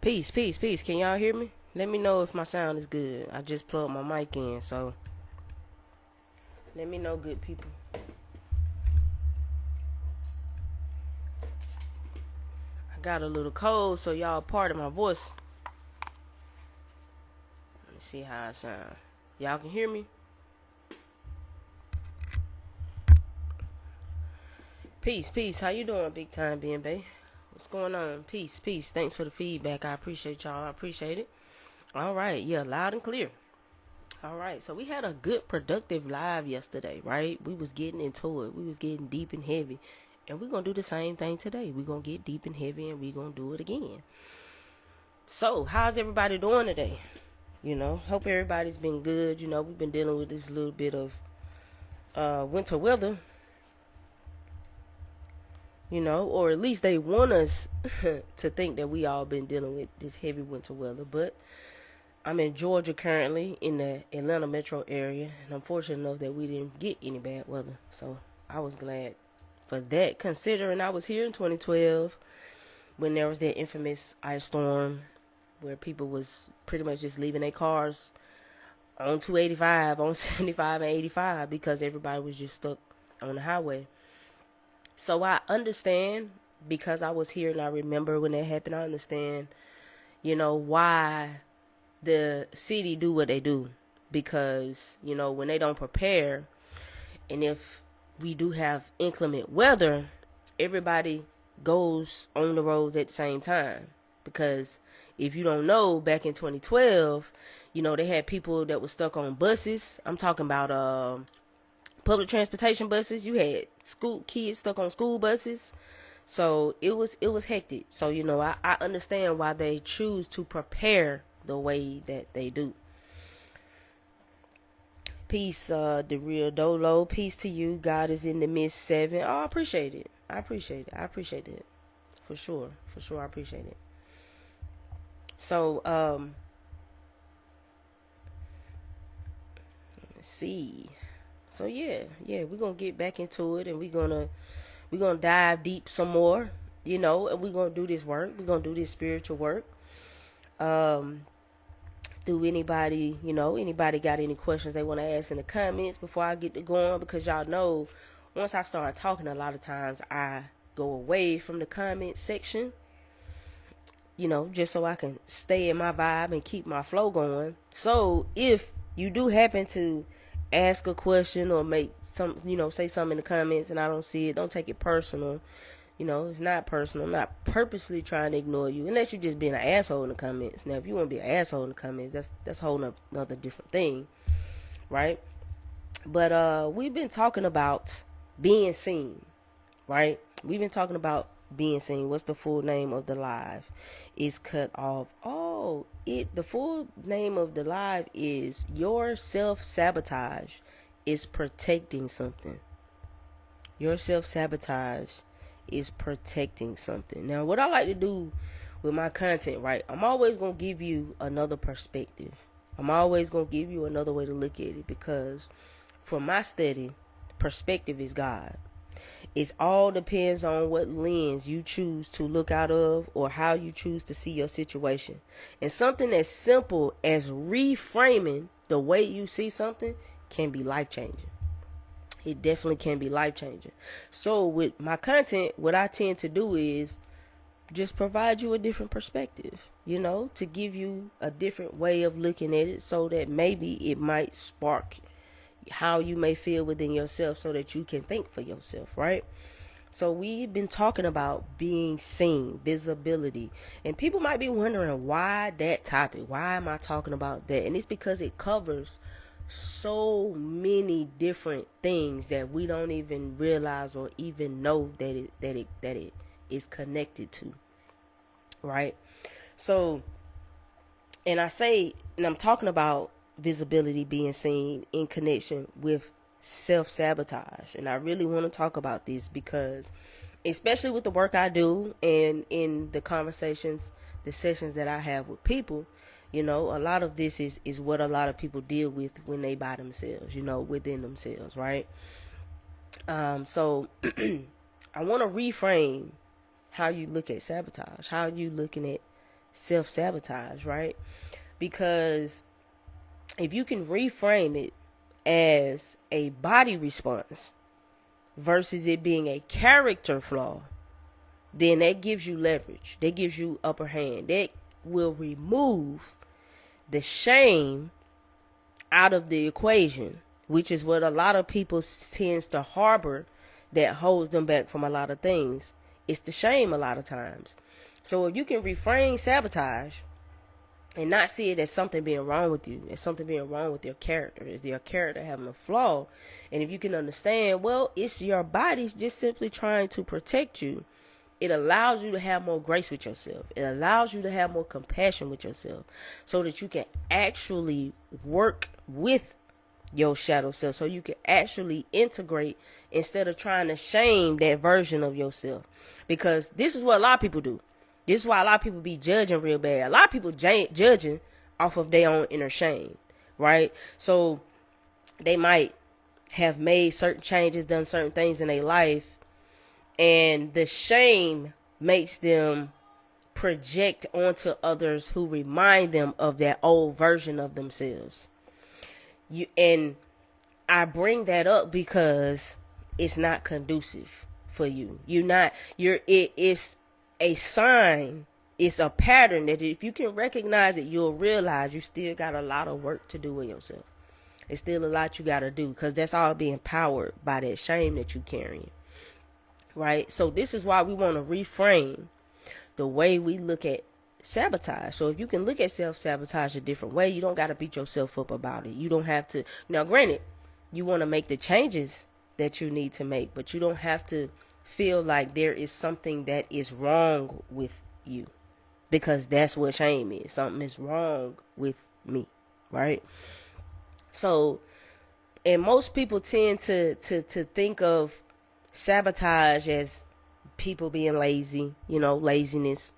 Peace, peace, peace. Can y'all hear me? Let me know if my sound is good. I just plugged my mic in, so let me know, good people. I got a little cold, so y'all pardon my voice. Let me see how I sound. Y'all can hear me? Peace, peace. How you doing, big time BNB? What's going on? Peace, peace. Thanks for the feedback. I appreciate y'all. I appreciate it. All right. Yeah, loud and clear. All right. So we had a good, productive live yesterday, right? We was getting into it. We was getting deep and heavy. And we're going to do the same thing today. We're going to get deep and heavy and we're going to do it again. So, how's everybody doing today? Hope everybody's been good. We've been dealing with this little bit of winter weather. Or at least they want us to think that we all been dealing with this heavy winter weather. But I'm in Georgia currently, in the Atlanta metro area, and I'm fortunate enough that we didn't get any bad weather. So I was glad for that, considering I was here in 2012 when there was that infamous ice storm where people was pretty much just leaving their cars on 285, on 75 and 85 because everybody was just stuck on the highway. So I understand, because I was here and I remember when that happened. I understand, why the city do what they do. Because, when they don't prepare, and if we do have inclement weather, everybody goes on the roads at the same time. Because if you don't know, back in 2012, they had people that were stuck on buses. I'm talking about public transportation buses. You had school kids stuck on school buses. So it was hectic. So, I understand why they choose to prepare the way that they do. Peace, the real Dolo. Peace to you. God is in the midst 7. Oh, I appreciate it. I appreciate it. For sure. I appreciate it. So, let's see. So yeah, we're gonna get back into it, and we're gonna dive deep some more, and we're gonna do this work. We're gonna do this spiritual work. Do anybody got any questions they want to ask in the comments before I get to going? Because y'all know, once I start talking, a lot of times I go away from the comment section, just so I can stay in my vibe and keep my flow going. So if you do happen to ask a question or make some, say something in the comments and I don't see it, don't take it personal. It's not personal. I'm not purposely trying to ignore you, unless you're just being an asshole in the comments. Now, if you want to be an asshole in the comments, that's a whole another different thing, right? But we've been talking about being seen, right? We've been talking about being seen. What's the full name of the live? Is cut off. Oh, the full name of the live is Your Self-Sabotage is Protecting Something. Your self-sabotage is protecting something. Now, what I like to do with my content, right? I'm always going to give you another perspective. I'm always going to give you another way to look at it, because for my study, perspective is God. It all depends on what lens you choose to look out of, or how you choose to see your situation. And something as simple as reframing the way you see something can be life-changing. It definitely can be life-changing. So with my content, what I tend to do is just provide you a different perspective, to give you a different way of looking at it, so that maybe it might spark how you may feel within yourself, so that you can think for yourself, right? So we've been talking about being seen, visibility, and people might be wondering, why that topic? Why am I talking about that? And it's because it covers so many different things that we don't even realize or even know that it is connected to, right? So, and I'm talking about visibility, being seen, in connection with self-sabotage. And I really want to talk about this because, especially with the work I do and in the conversations, the sessions that I have with people, a lot of this is what a lot of people deal with when they by themselves, within themselves, right? So I want to reframe how you look at sabotage, how you looking at self-sabotage, right? Because if you can reframe it as a body response versus it being a character flaw, then that gives you leverage. That gives you upper hand. That will remove the shame out of the equation, which is what a lot of people tends to harbor that holds them back from a lot of things. It's the shame a lot of times. So if you can reframe sabotage and not see it as something being wrong with you, as something being wrong with your character, as your character having a flaw, and if you can understand, well, it's your body's just simply trying to protect you, it allows you to have more grace with yourself. It allows you to have more compassion with yourself so that you can actually work with your shadow self, so you can actually integrate instead of trying to shame that version of yourself. Because this is what a lot of people do. This is why a lot of people be judging real bad. A lot of people judging off of their own inner shame, right? So they might have made certain changes, done certain things in their life, and the shame makes them project onto others who remind them of that old version of themselves. And I bring that up because it's not conducive for you. It's a sign, it's a pattern that if you can recognize it, you'll realize you still got a lot of work to do with yourself. It's still a lot you got to do, because that's all being powered by that shame that you carrying. Right? So this is why we want to reframe the way we look at sabotage. So if you can look at self-sabotage a different way, you don't got to beat yourself up about it. You don't have to. Now, granted, you want to make the changes that you need to make, but you don't have to feel like there is something that is wrong with you, because that's what shame is. Something is wrong with me, right? So, and most people tend to think of sabotage as people being lazy, laziness,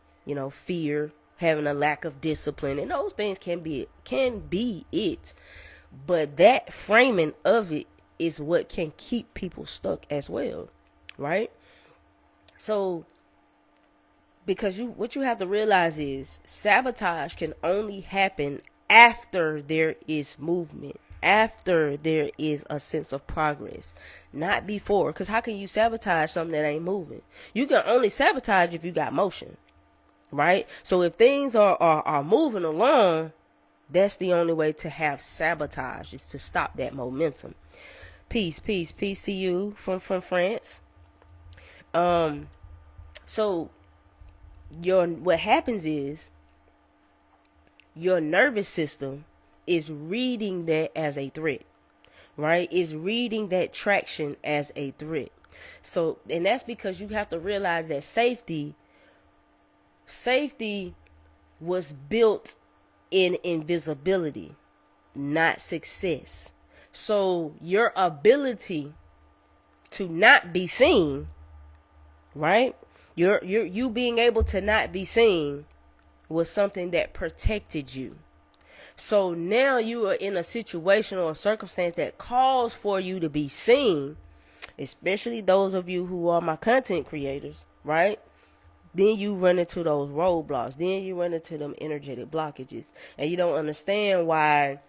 fear, having a lack of discipline, and those things can be it. But that framing of it is what can keep people stuck as well, right? So, because what you have to realize is sabotage can only happen after there is movement, after there is a sense of progress, not before. Because how can you sabotage something that ain't moving? You can only sabotage if you got motion, right? So if things are moving along, that's the only way to have sabotage, is to stop that momentum. Peace to you from France. So what happens is your nervous system is reading that as a threat, right? Is reading that traction as a threat. So, and that's because you have to realize that safety was built in invisibility, not success. So your ability to not be seen, right? You being able to not be seen was something that protected you. So now you are in a situation or a circumstance that calls for you to be seen, especially those of you who are my content creators, right? Then you run into those roadblocks. Then you run into them energetic blockages. And you don't understand why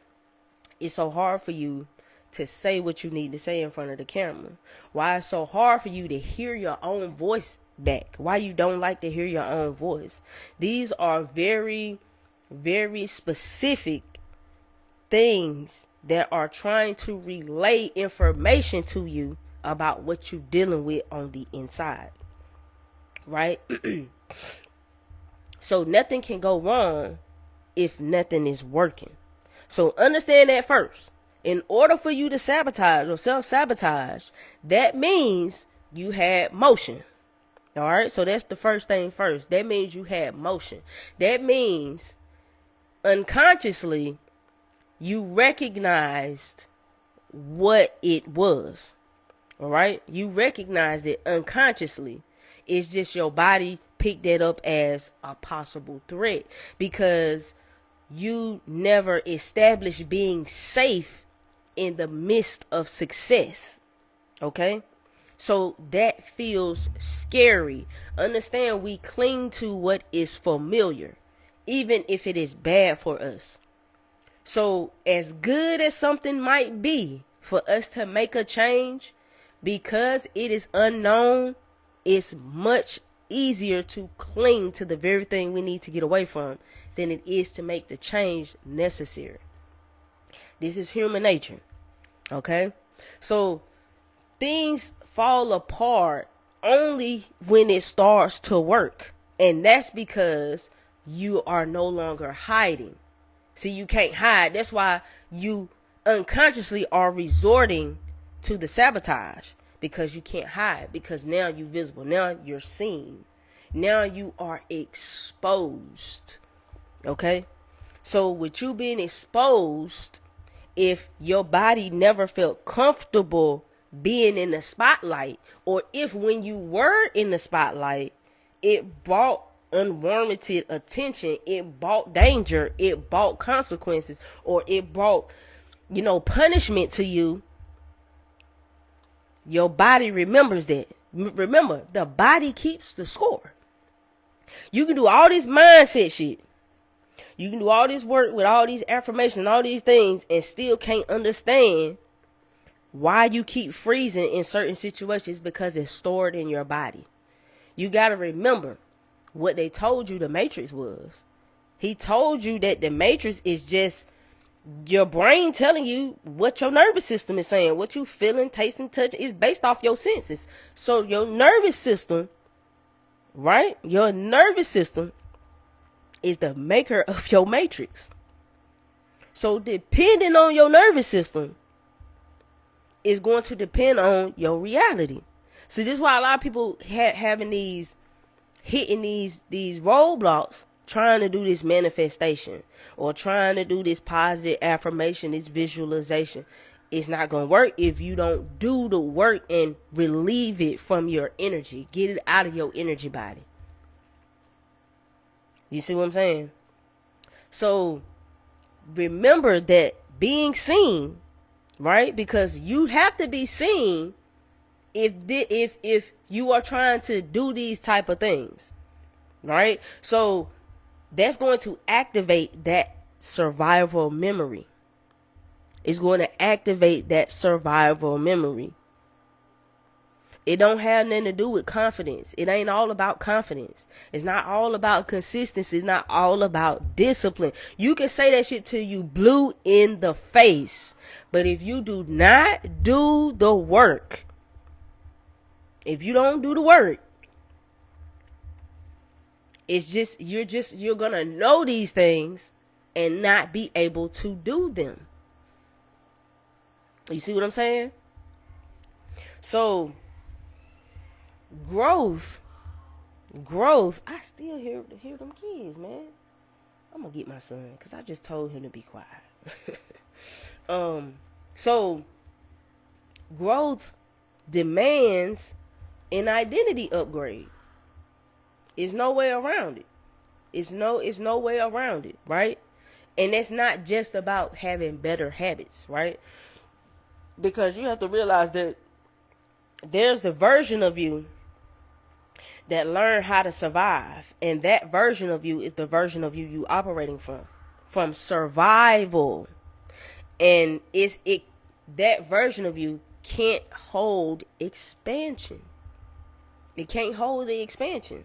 it's so hard for you to say what you need to say in front of the camera. Why it's so hard for you to hear your own voice back. Why you don't like to hear your own voice. These are very, very specific things that are trying to relay information to you about what you're dealing with on the inside. Right? So nothing can go wrong if nothing is working. So understand that first. In order for you to sabotage or self-sabotage, that means you had motion. All right? So that's the first thing first. That means you had motion. That means unconsciously you recognized what it was. All right? You recognized it unconsciously. It's just your body picked that up as a possible threat because you never established being safe in the midst of success. Okay? So that feels scary. Understand, we cling to what is familiar. even if it is bad for us. So as good as something might be for us to make a change, because it is unknown, it's much easier to cling to the very thing we need to get away from than it is to make the change necessary. This is human nature. Okay? So things fall apart only when it starts to work. And that's because you are no longer hiding. See, you can't hide. That's why you unconsciously are resorting to the sabotage, because you can't hide, because now you're visible. Now you're seen. Now you are exposed. Okay? So with you being exposed, if your body never felt comfortable being in the spotlight, or if when you were in the spotlight, it brought unwarranted attention, it brought danger, it brought consequences, or it brought, punishment to you, your body remembers that. Remember, the body keeps the score. You can do all this mindset shit. You can do all this work with all these affirmations, all these things, and still can't understand why you keep freezing in certain situations, because it's stored in your body. You got to remember what they told you the matrix was. He told you that the matrix is just your brain telling you what your nervous system is saying. What you feeling, tasting, touching is based off your senses. So your nervous system, right? Your nervous system is the maker of your matrix. So depending on your nervous system is going to depend on your reality. See, this is why a lot of people hitting these roadblocks, trying to do this manifestation or trying to do this positive affirmation, this visualization. It's not going to work if you don't do the work and relieve it from your energy. Get it out of your energy body. You see what I'm saying? So remember that being seen, right? Because you have to be seen if you are trying to do these type of things, right? So that's going to activate that survival memory. It's going to activate that survival memory. It don't have nothing to do with confidence. It ain't all about confidence. It's not all about consistency. It's not all about discipline. You can say that shit till you blue in the face. But if you do not do the work, if you don't do the work, you're going to know these things and not be able to do them. You see what I'm saying? So growth, I still hear them kids, man. I'm going to get my son because I just told him to be quiet. So growth demands an identity upgrade. There's no way around it. It's no way around it, right? And it's not just about having better habits, right? Because you have to realize that there's the version of you that learned how to survive. And that version of you is the version of you operating from survival. And that version of you can't hold expansion. It can't hold the expansion.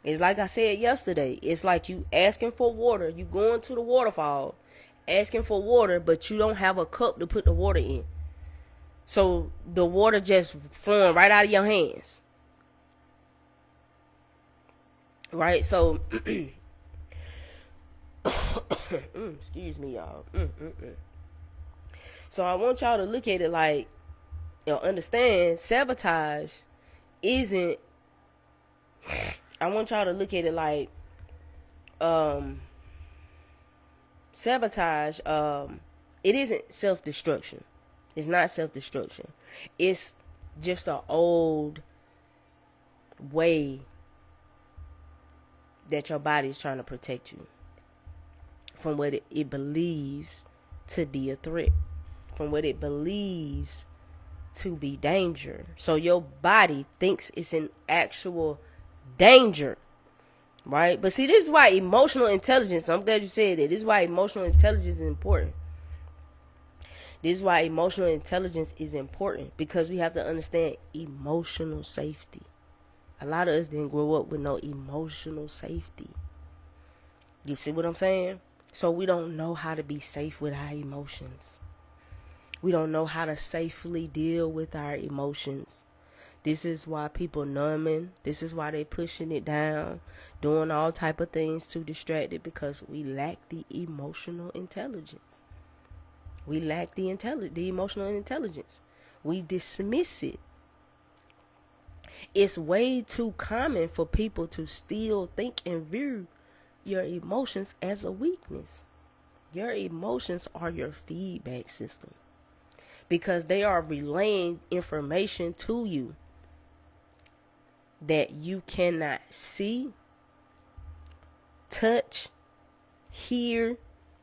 It's like I said yesterday. It's like you asking for water. You going to the waterfall, asking for water, but you don't have a cup to put the water in. So the water just flowing right out of your hands. Right? So, excuse me, y'all. So I want y'all to look at it like, understand sabotage isn't, I want y'all to look at it like, sabotage, it isn't self-destruction. It's not self-destruction. It's just an old way that your body is trying to protect you from what it believes to be a threat, from what it believes to be danger. So your body thinks it's an actual danger, right? But see, this is why emotional intelligence, I'm glad you said that. This is why emotional intelligence is important. This is why emotional intelligence is important, because we have to understand emotional safety. A lot of us didn't grow up with no emotional safety. You see what I'm saying? So we don't know how to be safe with our emotions. We don't know how to safely deal with our emotions. This is why people numbing. This is why they pushing it down, doing all type of things to distract it, because we lack the emotional intelligence. We lack the emotional intelligence. We dismiss it. It's way too common for people to still think and view your emotions as a weakness. Your emotions are your feedback system, because they are relaying information to you that you cannot see, touch, hear.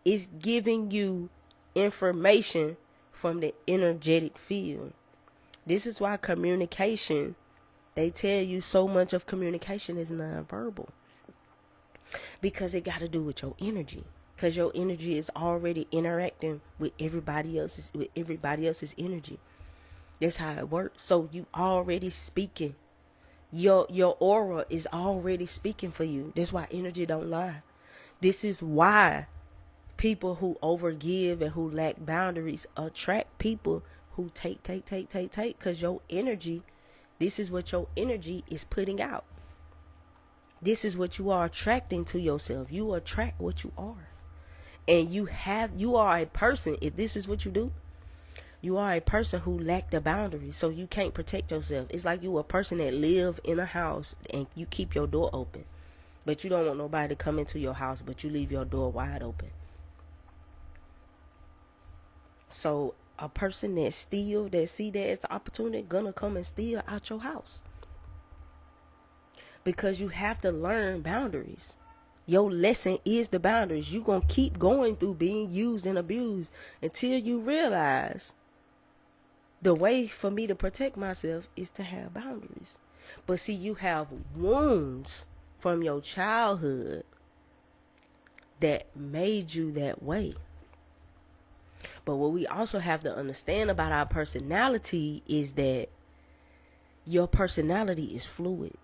Is giving you information from the energetic field. This is why communication, they tell you so much of communication is nonverbal, because it got to do with your energy, because your energy is already interacting with everybody else's energy. That's how it works. So you already speaking. Your aura is already speaking for you. That's why energy don't lie. This is why people who overgive and who lack boundaries attract people who take, because your energy, this is what your energy is putting out. This is what you are attracting to yourself. You attract what you are. And you are a person, if this is what you do, you are a person who lack the boundaries, so you can't protect yourself. It's like you a person that live in a house and you keep your door open, but you don't want nobody to come into your house, but you leave your door wide open. So a person that see that as an opportunity, gonna come and steal out your house, because you have to learn boundaries. Your lesson is the boundaries. You gonna keep going through being used and abused until you realize the way for me to protect myself is to have boundaries. But see, you have wounds from your childhood that made you that way. But what we also have to understand about our personality is that your personality is fluid.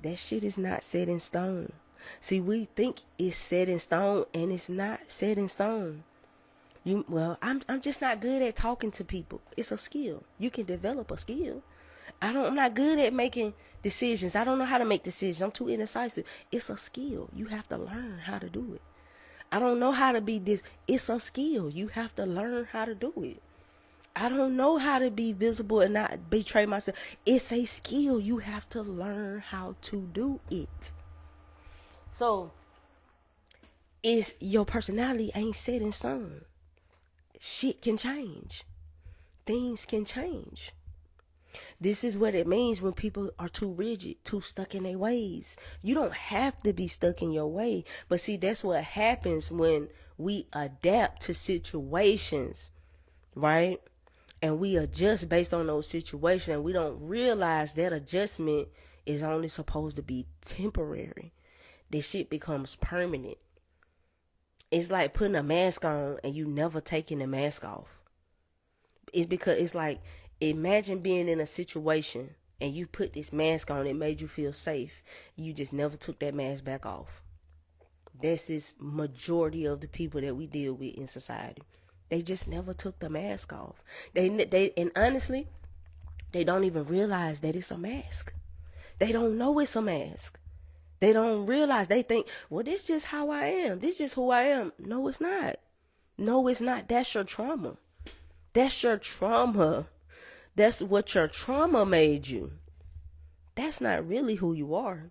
That shit is not set in stone. See, we think it's set in stone, and it's not set in stone. I'm just not good at talking to people. It's a skill. You can develop a skill. I'm not good at making decisions. I don't know how to make decisions. I'm too indecisive. It's a skill. You have to learn how to do it. I don't know how to be this. It's a skill. You have to learn how to do it. I don't know how to be visible and not betray myself. It's a skill. You have to learn how to do it. So, your personality ain't set in stone. Shit can change. Things can change. This is what it means when people are too rigid, too stuck in their ways. You don't have to be stuck in your way. But see, that's what happens when we adapt to situations, right? And we adjust based on those situations. And we don't realize that adjustment is only supposed to be temporary. This shit becomes permanent. It's like putting a mask on and you never taking the mask off. It's because it's like, imagine being in a situation and you put this mask on, it made you feel safe. You just never took that mask back off. This is majority of the people that we deal with in society. They just never took the mask off. And honestly, they don't even realize that it's a mask. They don't know it's a mask. They don't realize. They think, well, this is just how I am. This is just who I am. No, it's not. No, it's not. That's your trauma. That's your trauma. That's what your trauma made you. That's not really who you are.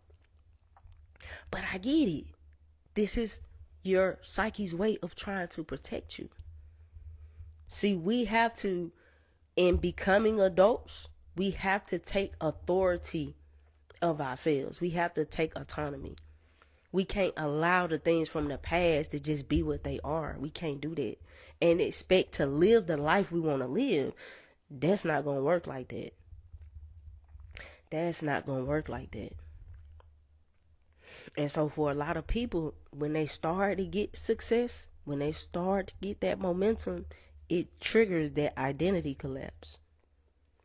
But I get it. This is your psyche's way of trying to protect you. See, we have to, in becoming adults, we have to take authority of ourselves. We have to take autonomy. We can't allow the things from the past to just be what they are. We can't do that and expect to live the life we want to live. That's not going to work like that. That's not going to work like that. And so for a lot of people, when they start to get success, when they start to get that momentum, it triggers that identity collapse.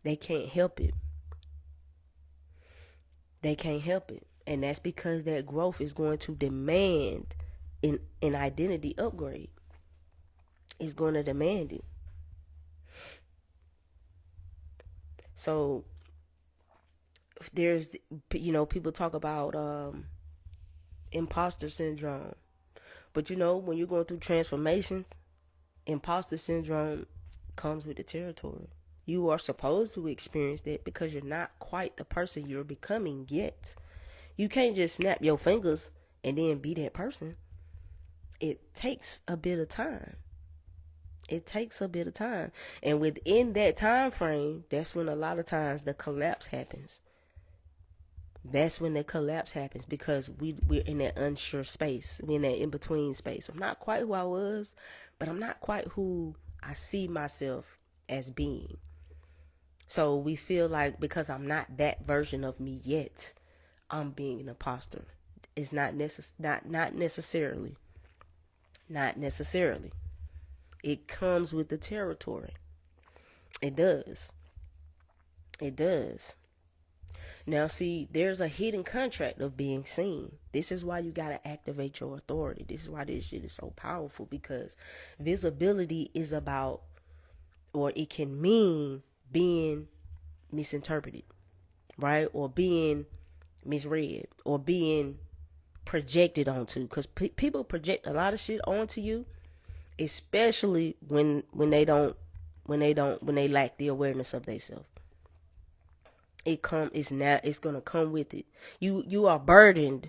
They can't help it. They can't help it. And that's because that growth is going to demand an identity upgrade. It's going to demand it. So there's, people talk about imposter syndrome. But when you're going through transformations, imposter syndrome comes with the territory. You are supposed to experience that because you're not quite the person you're becoming yet. You can't just snap your fingers and then be that person. It takes a bit of time. It takes a bit of time. And within that time frame, that's when a lot of times the collapse happens. That's when the collapse happens because we're in that unsure space. We're in that in-between space. I'm not quite who I was, but I'm not quite who I see myself as being. So we feel like because I'm not that version of me yet, I'm being an imposter. It's not necessarily. Not necessarily. It comes with the territory. It does. It does. Now, see, there's a hidden contract of being seen. This is why you got to activate your authority. This is why this shit is so powerful, because visibility is about, or it can mean being misinterpreted, right? Or being misread, or being projected onto, because people project a lot of shit onto you, especially when they lack the awareness of themselves. It's gonna come with it. You are burdened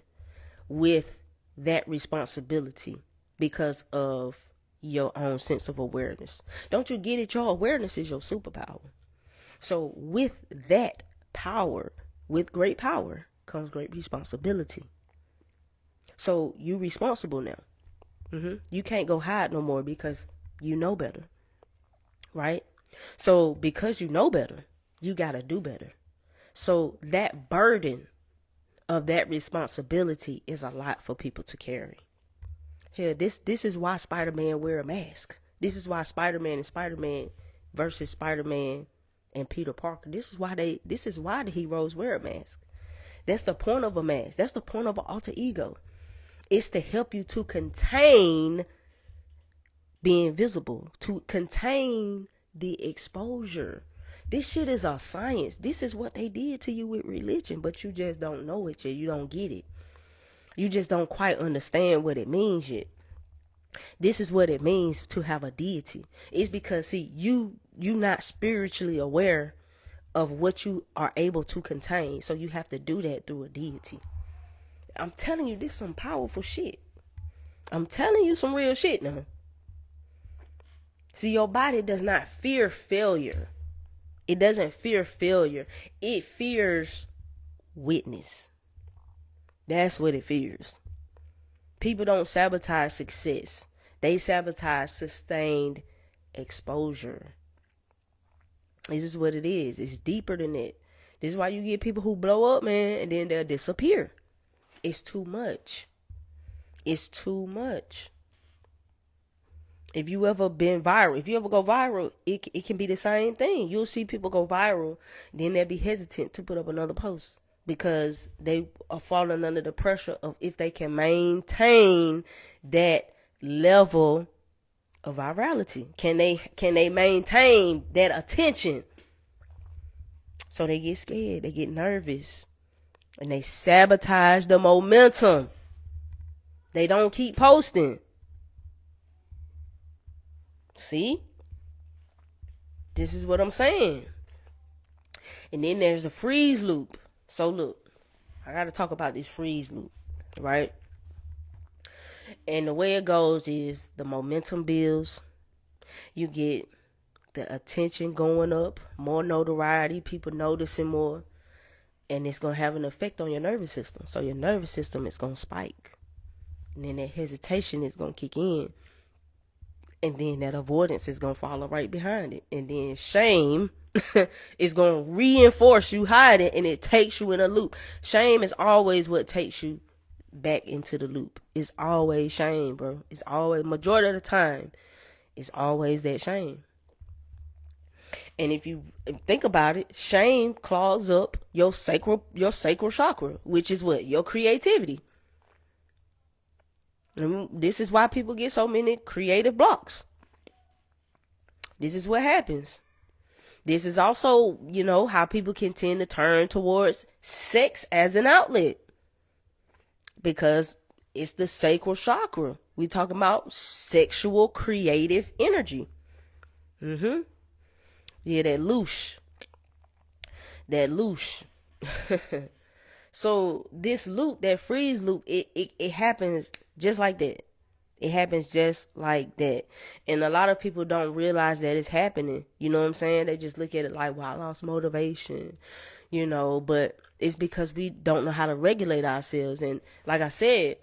with that responsibility because of your own sense of awareness. Don't you get it? Your awareness is your superpower. So with that power, with great power comes great responsibility. So you responsible now. You can't go hide no more because you know better, right? So because you know better, you gotta do better. So that burden of that responsibility is a lot for people to carry. Here, this is why Spider-Man wear a mask. This is why Spider-Man and Spider-Man versus Spider-Man and Peter Parker. This is why the heroes wear a mask. That's the point of a mask. That's the point of an alter ego. It's to help you to contain being visible, to contain the exposure. This shit is a science. This is what they did to you with religion, but you just don't know it yet. You don't get it. You just don't quite understand what it means yet. This is what it means to have a deity. It's because, see, you not spiritually aware of what you are able to contain. So you have to do that through a deity. I'm telling you, this is some powerful shit. I'm telling you some real shit now. See, your body does not fear failure. It doesn't fear failure. It fears witness. That's what it fears. People don't sabotage success. They sabotage sustained exposure. This is what it is. It's deeper than that. This is why you get people who blow up, man, and then they'll disappear. It's too much. It's too much. If you ever been viral, if you ever go viral, it can be the same thing. You'll see people go viral, then they'll be hesitant to put up another post because they are falling under the pressure of if they can maintain that level of virality. Can they maintain that attention? So they get scared, they get nervous, and they sabotage the momentum. They don't keep posting. See? This is what I'm saying. And then there's a freeze loop. So look, I got to talk about this freeze loop, right? And the way it goes is the momentum builds. You get the attention going up, more notoriety, people noticing more. And it's going to have an effect on your nervous system. So your nervous system is going to spike. And then that hesitation is going to kick in. And then that avoidance is going to follow right behind it. And then shame is going to reinforce you hiding, and it takes you in a loop. Shame is always what takes you back into the loop. It's always shame, bro. It's always, majority of the time, it's always that shame. And if you think about it, shame clogs up your sacral chakra, which is what? Your creativity. And this is why people get so many creative blocks. This is what happens. This is also, how people can tend to turn towards sex as an outlet. Because it's the sacral chakra. We talking about sexual creative energy. Yeah, that loosh. So this loop, that freeze loop, it happens just like that. It happens just like that. And a lot of people don't realize that it's happening. You know what I'm saying? They just look at it like, well, I lost motivation, but it's because we don't know how to regulate ourselves. And like I said,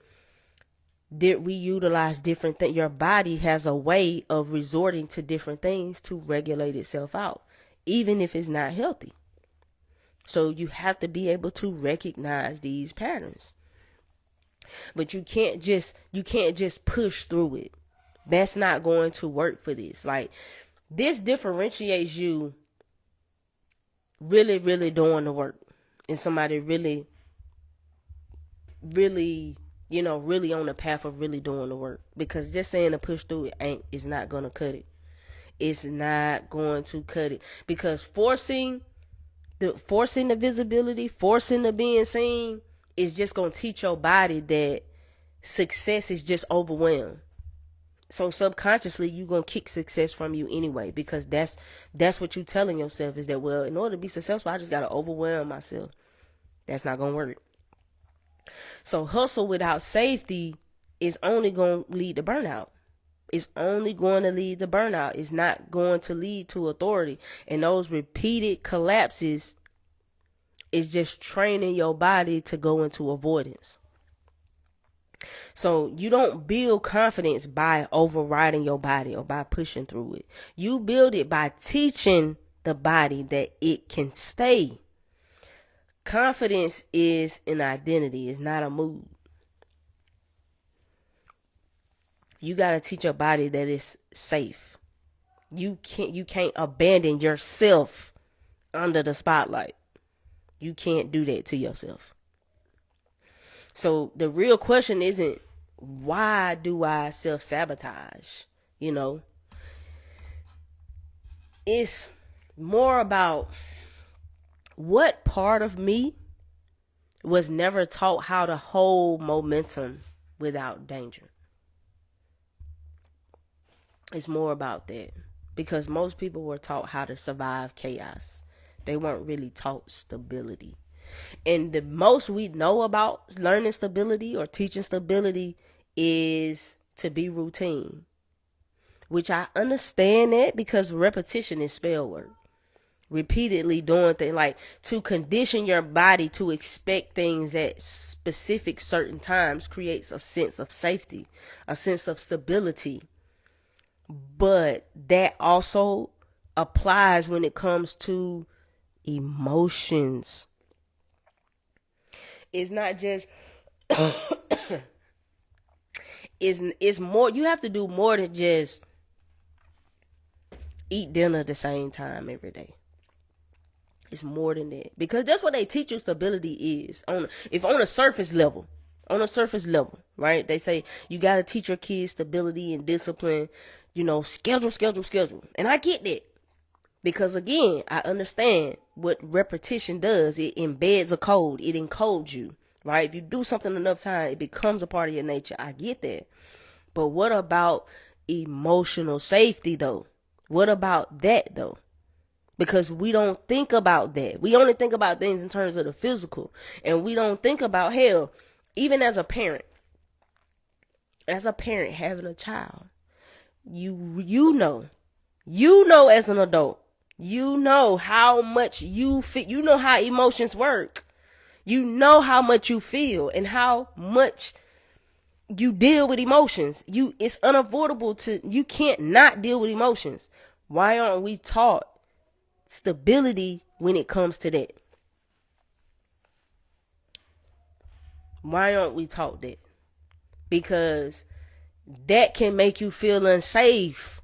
we utilize different things. Your body has a way of resorting to different things to regulate itself out, even if it's not healthy. So you have to be able to recognize these patterns. But you can't just push through it. That's not going to work for this. Like, this differentiates you really, really doing the work. And somebody really, really, really on the path of really doing the work. Because just saying to push through it is not going to cut it. It's not going to cut it. Because forcing the visibility, forcing the being seen, is just going to teach your body that success is just overwhelmed. So subconsciously, you're going to kick success from you anyway, because that's what you're telling yourself, is that, well, in order to be successful, I just got to overwhelm myself. That's not going to work. So hustle without safety is only going to lead to burnout. It's only going to lead to burnout. It's not going to lead to authority. And those repeated collapses is just training your body to go into avoidance. So you don't build confidence by overriding your body or by pushing through it. You build it by teaching the body that it can stay. Confidence is an identity. It's not a mood. You got to teach your body that it's safe. You can't abandon yourself under the spotlight. You can't do that to yourself. So the real question isn't, why do I self-sabotage? It's more about, what part of me was never taught how to hold momentum without danger? It's more about that. Because most people were taught how to survive chaos. They weren't really taught stability. And the most we know about learning stability or teaching stability is to be routine. Which I understand that, because repetition is spell work. Repeatedly doing things, like to condition your body to expect things at specific certain times, creates a sense of safety, a sense of stability. But that also applies when it comes to emotions. It's not just it's more. You have to do more than just eat dinner at the same time every day. It's more than that, because that's what they teach you stability is. On a surface level, right? They say you got to teach your kids stability and discipline. Schedule. And I get that. Because again, I understand what repetition does. It embeds a code. It encodes you, right? If you do something enough time, it becomes a part of your nature. I get that. But what about emotional safety, though? What about that, though? Because we don't think about that. We only think about things in terms of the physical. And we don't think about, hell, even as a parent having a child, you know as an adult, you know how much you feel. You know how emotions work. You know how much you feel and how much you deal with emotions. It's unavoidable you can't not deal with emotions. Why aren't we taught stability when it comes to that? Why aren't we taught that? Because that can make you feel unsafe.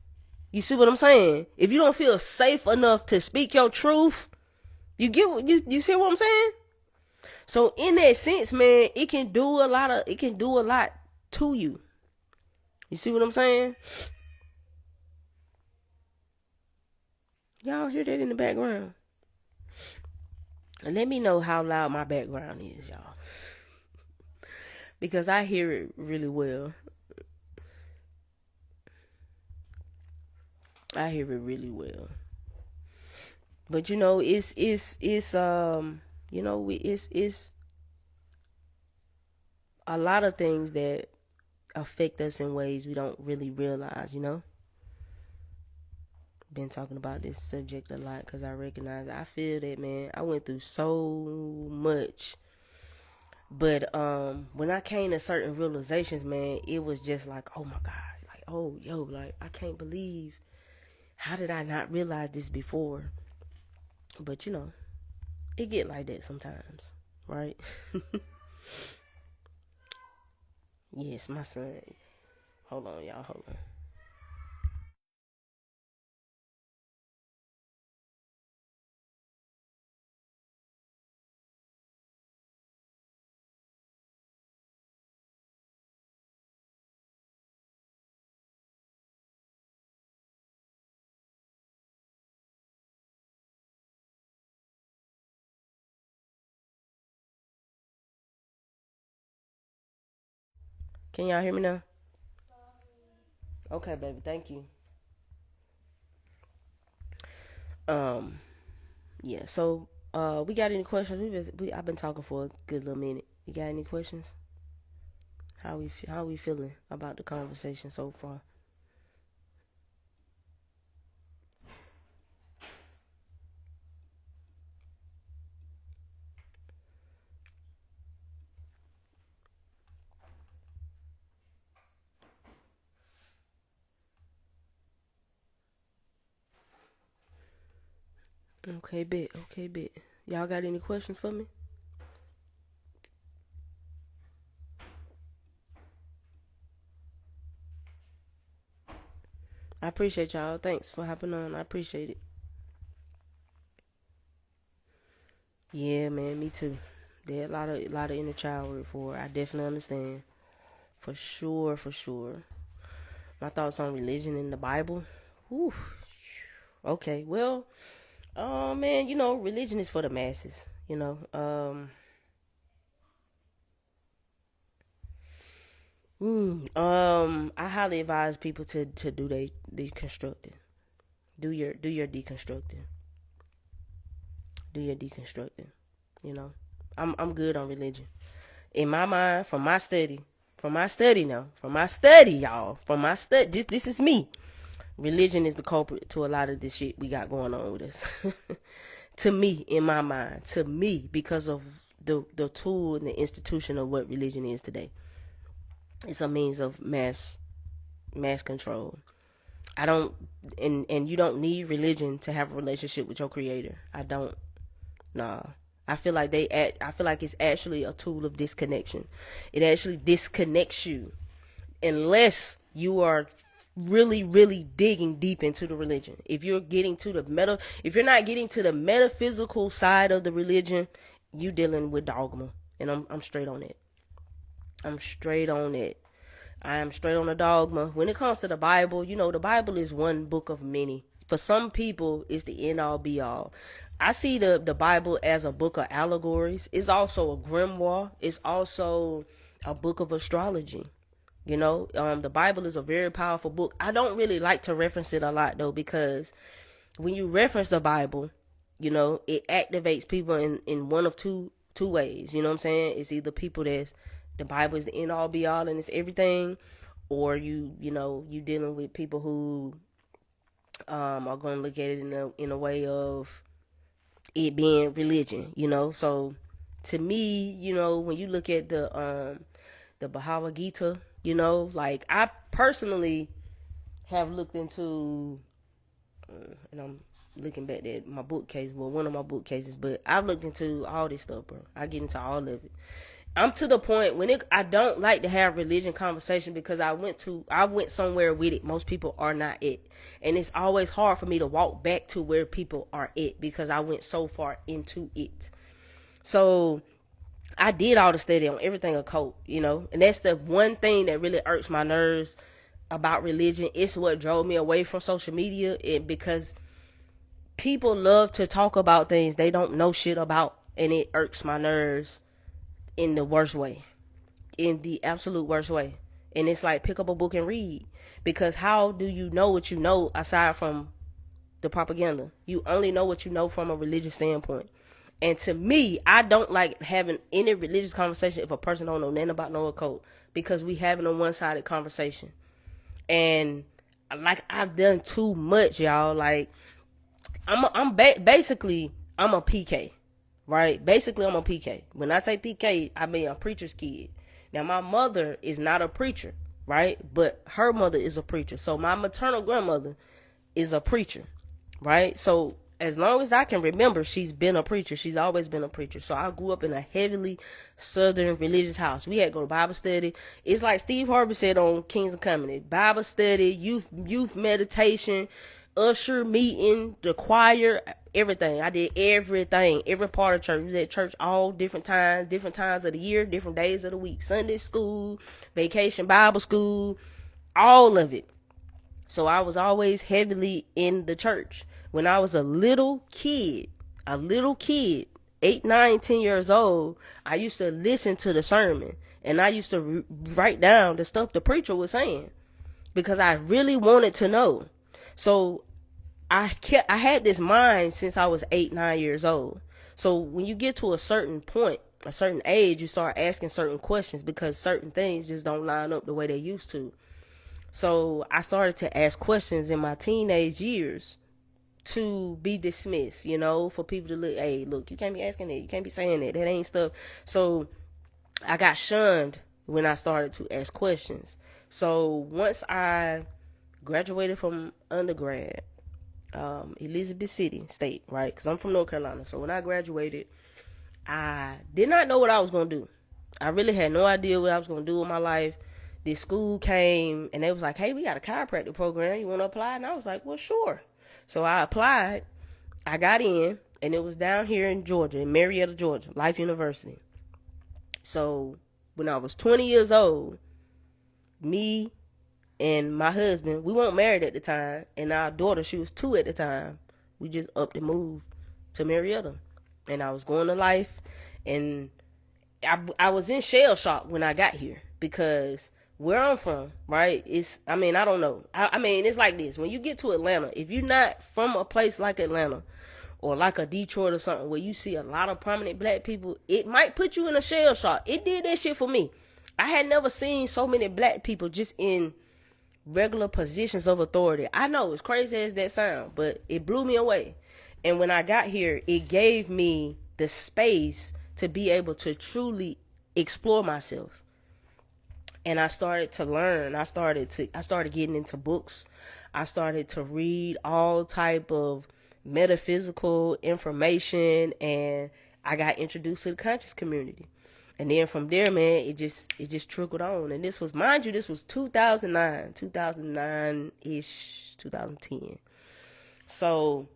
You see what I'm saying? If you don't feel safe enough to speak your truth, you see what I'm saying? So in that sense, man, it can do a lot to you. You see what I'm saying? Y'all hear that in the background? And let me know how loud my background is, y'all. Because I hear it really well. I hear it really well. But it's a lot of things that affect us in ways we don't really realize. Been talking about this subject a lot because I feel that, man, I went through so much. But when I came to certain realizations, man, it was just like, oh my God, like, oh yo, like, I can't believe, how did I not realize this before? But it get like that sometimes, right? Yes, my son. Hold on, y'all, hold on. Can y'all hear me now? Okay, baby, thank you. Um, yeah. So, we got any questions? I've been talking for a good little minute. You got any questions? How we feeling about the conversation so far? Okay, bet. Okay, bet. Y'all got any questions for me? I appreciate y'all. Thanks for hopping on. I appreciate it. Yeah, man, me too. There a lot of inner child work for. I definitely understand. For sure, for sure. My thoughts on religion in the Bible. Whew. Okay, well, man, religion is for the masses. I highly advise people to do they deconstructing. Do your deconstructing. Do your deconstructing. You know, I'm good on religion. In my mind, from my study, y'all, from my study. This is me. Religion is the culprit to a lot of this shit we got going on with us. To me, in my mind, to me, because of the tool and the institution of what religion is today. It's a means of mass control. I don't, and you don't need religion to have a relationship with your creator. I don't. Nah. I feel like it's actually a tool of disconnection. It actually disconnects you unless you are really, really digging deep into the religion. If you're not getting to the metaphysical side of the religion, you dealing with dogma. And I'm straight on it. I'm straight on it. I am straight on the dogma. When it comes to the Bible, the Bible is one book of many. For some people, it's the end all be all. I see the Bible as a book of allegories. It's also a grimoire. It's also a book of astrology. The Bible is a very powerful book. I don't really like to reference it a lot though, because when you reference the Bible, it activates people in one of two ways. You know what I'm saying? It's either people that's the Bible is the end all be all and it's everything, or you dealing with people who are going to look at it in a way of it being religion. So to me, when you look at the Bhagavad Gita, like I personally have looked into, and I'm looking back at my bookcase, well, one of my bookcases, but I've looked into all this stuff, bro. I get into all of it. I'm to the point when I don't like to have religion conversation because I went somewhere with it. Most people are not it. And it's always hard for me to walk back to where people are it because I went so far into it. So I did all the study on everything occult, and that's the one thing that really irks my nerves about religion. It's what drove me away from social media, because people love to talk about things they don't know shit about, and it irks my nerves in the worst way, in the absolute worst way. And it's like, pick up a book and read, because how do you know what you know aside from the propaganda? You only know what you know from a religious standpoint. And to me, I don't like having any religious conversation if a person don't know nothing about no occult, because we having a one-sided conversation. And like, I've done too much, y'all. Like, basically I'm a PK, right? Basically I'm a PK. When I say PK, I mean a preacher's kid. Now, my mother is not a preacher, right? But her mother is a preacher. So my maternal grandmother is a preacher, right? So as long as I can remember, she's been a preacher. She's always been a preacher. So I grew up in a heavily Southern religious house. We had to go to Bible study. It's like Steve Harvey said on Kings of Comedy: Bible study, youth meditation, usher meeting, the choir, everything. I did everything, every part of church. We was at church all different times of the year, different days of the week. Sunday school, vacation Bible school, all of it. So I was always heavily in the church. When I was a little kid, 8, 9, 10 years old, I used to listen to the sermon, and I used to write down the stuff the preacher was saying, because I really wanted to know. So I had this mind since I was 8, 9 years old. So when you get to a certain point, a certain age, you start asking certain questions, because certain things just don't line up the way they used to. So I started to ask questions in my teenage years, to be dismissed, for people to look, hey, look, you can't be asking that, you can't be saying that, that ain't stuff. So I got shunned when I started to ask questions. So once I graduated from undergrad, Elizabeth City State, right? Because I'm from North Carolina. So when I graduated, I did not know what I was going to do. I really had no idea what I was going to do with my life. This school came, and they was like, hey, we got a chiropractic program. You want to apply? And I was like, well, sure. So I applied, I got in, and it was down here in Georgia, in Marietta, Georgia, Life University. So when I was 20 years old, me and my husband, we weren't married at the time, and our daughter, she was 2 at the time, we just upped and moved to Marietta. And I was going to Life, and I was in shell shock when I got here, because where I'm from, right, I don't know. It's like this. When you get to Atlanta, if you're not from a place like Atlanta or like a Detroit or something where you see a lot of prominent black people, it might put you in a shell shock. It did that shit for me. I had never seen so many black people just in regular positions of authority. I know, it's crazy as that sound, but it blew me away. And when I got here, it gave me the space to be able to truly explore myself. And I started to learn. I started getting into books. I started to read all type of metaphysical information, and I got introduced to the conscious community. And then from there, man, it just trickled on. And this was, mind you, this was 2009-ish, 2010. So,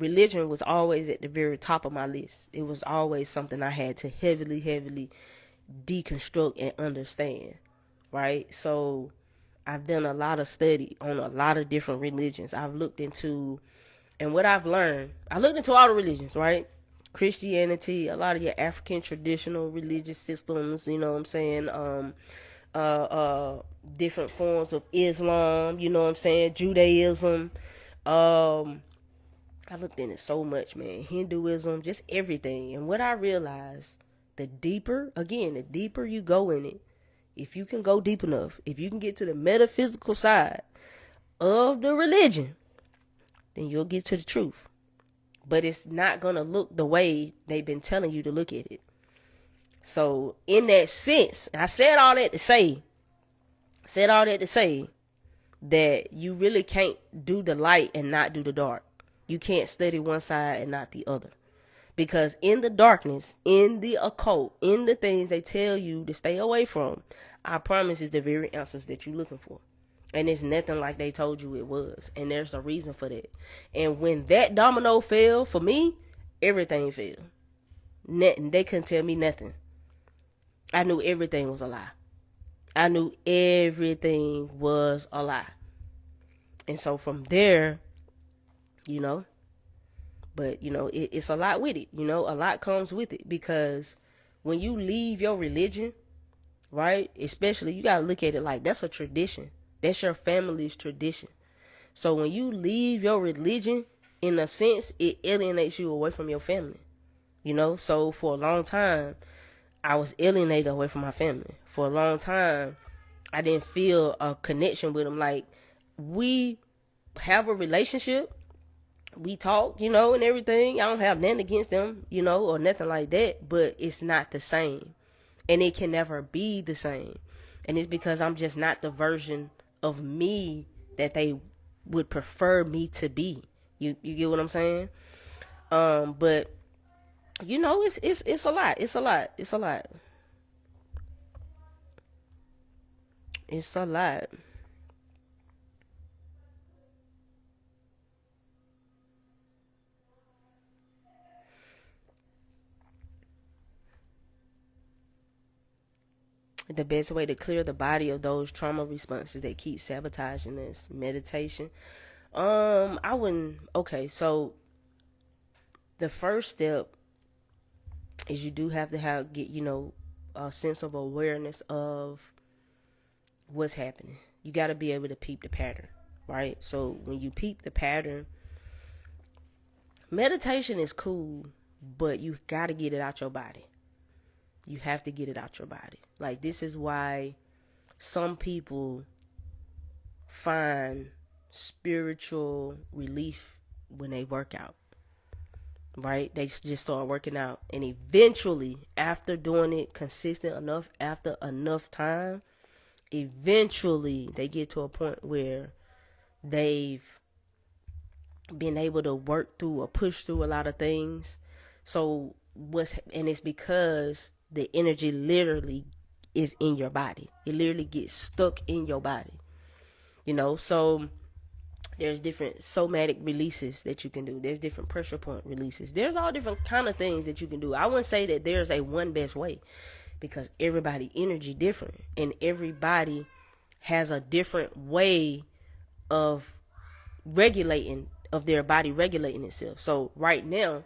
religion was always at the very top of my list. It was always something I had to heavily deconstruct and understand, right? So I've done a lot of study on a lot of different religions. I've looked into, and what I've learned, I looked into all the religions, right? Christianity, a lot of your African traditional religious systems, you know what I'm saying? Different forms of Islam, you know what I'm saying? Judaism, I looked into so much, man. Hinduism, just everything. And what I realized, the deeper you go in it, if you can go deep enough, if you can get to the metaphysical side of the religion, then you'll get to the truth. But it's not going to look the way they've been telling you to look at it. So in that sense, I said all that to say that you really can't do the light and not do the dark. You can't study one side and not the other. Because in the darkness, in the occult, in the things they tell you to stay away from, I promise is the very answers that you're looking for. And it's nothing like they told you it was. And there's a reason for that. And when that domino fell, for me, everything fell. Nothing. They couldn't tell me nothing. I knew everything was a lie. I knew everything was a lie. And so from there, you know, but, you know, it's a lot with it. You know, a lot comes with it. Because when you leave your religion, right, especially, you got to look at it like that's a tradition. That's your family's tradition. So when you leave your religion, in a sense, it alienates you away from your family. You know, so for a long time, I was alienated away from my family. For a long time, I didn't feel a connection with them. Like, we have a relationship. We talk, you know, and everything. I don't have nothing against them, you know, or nothing like that. But it's not the same. And it can never be the same. And it's because I'm just not the version of me that they would prefer me to be. You get what I'm saying? But you know, it's a lot. It's a lot. It's a lot. It's a lot. The best way to clear the body of those trauma responses that keep sabotaging us, meditation. I wouldn't. Okay, so the first step is you do have to get, you know, a sense of awareness of what's happening. You got to be able to peep the pattern, right? So when you peep the pattern, meditation is cool, but you got to get it out your body. You have to get it out your body. Like, this is why some people find spiritual relief when they work out. Right? They just start working out. And eventually, after doing it consistent enough, after enough time, eventually they get to a point where they've been able to work through or push through a lot of things. So and it's because the energy literally is in your body. It literally gets stuck in your body. You know, so there's different somatic releases that you can do. There's different pressure point releases. There's all different kind of things that you can do. I wouldn't say that there's a one best way, because everybody energy different, and everybody has a different way of regulating, of their body regulating itself. So right now,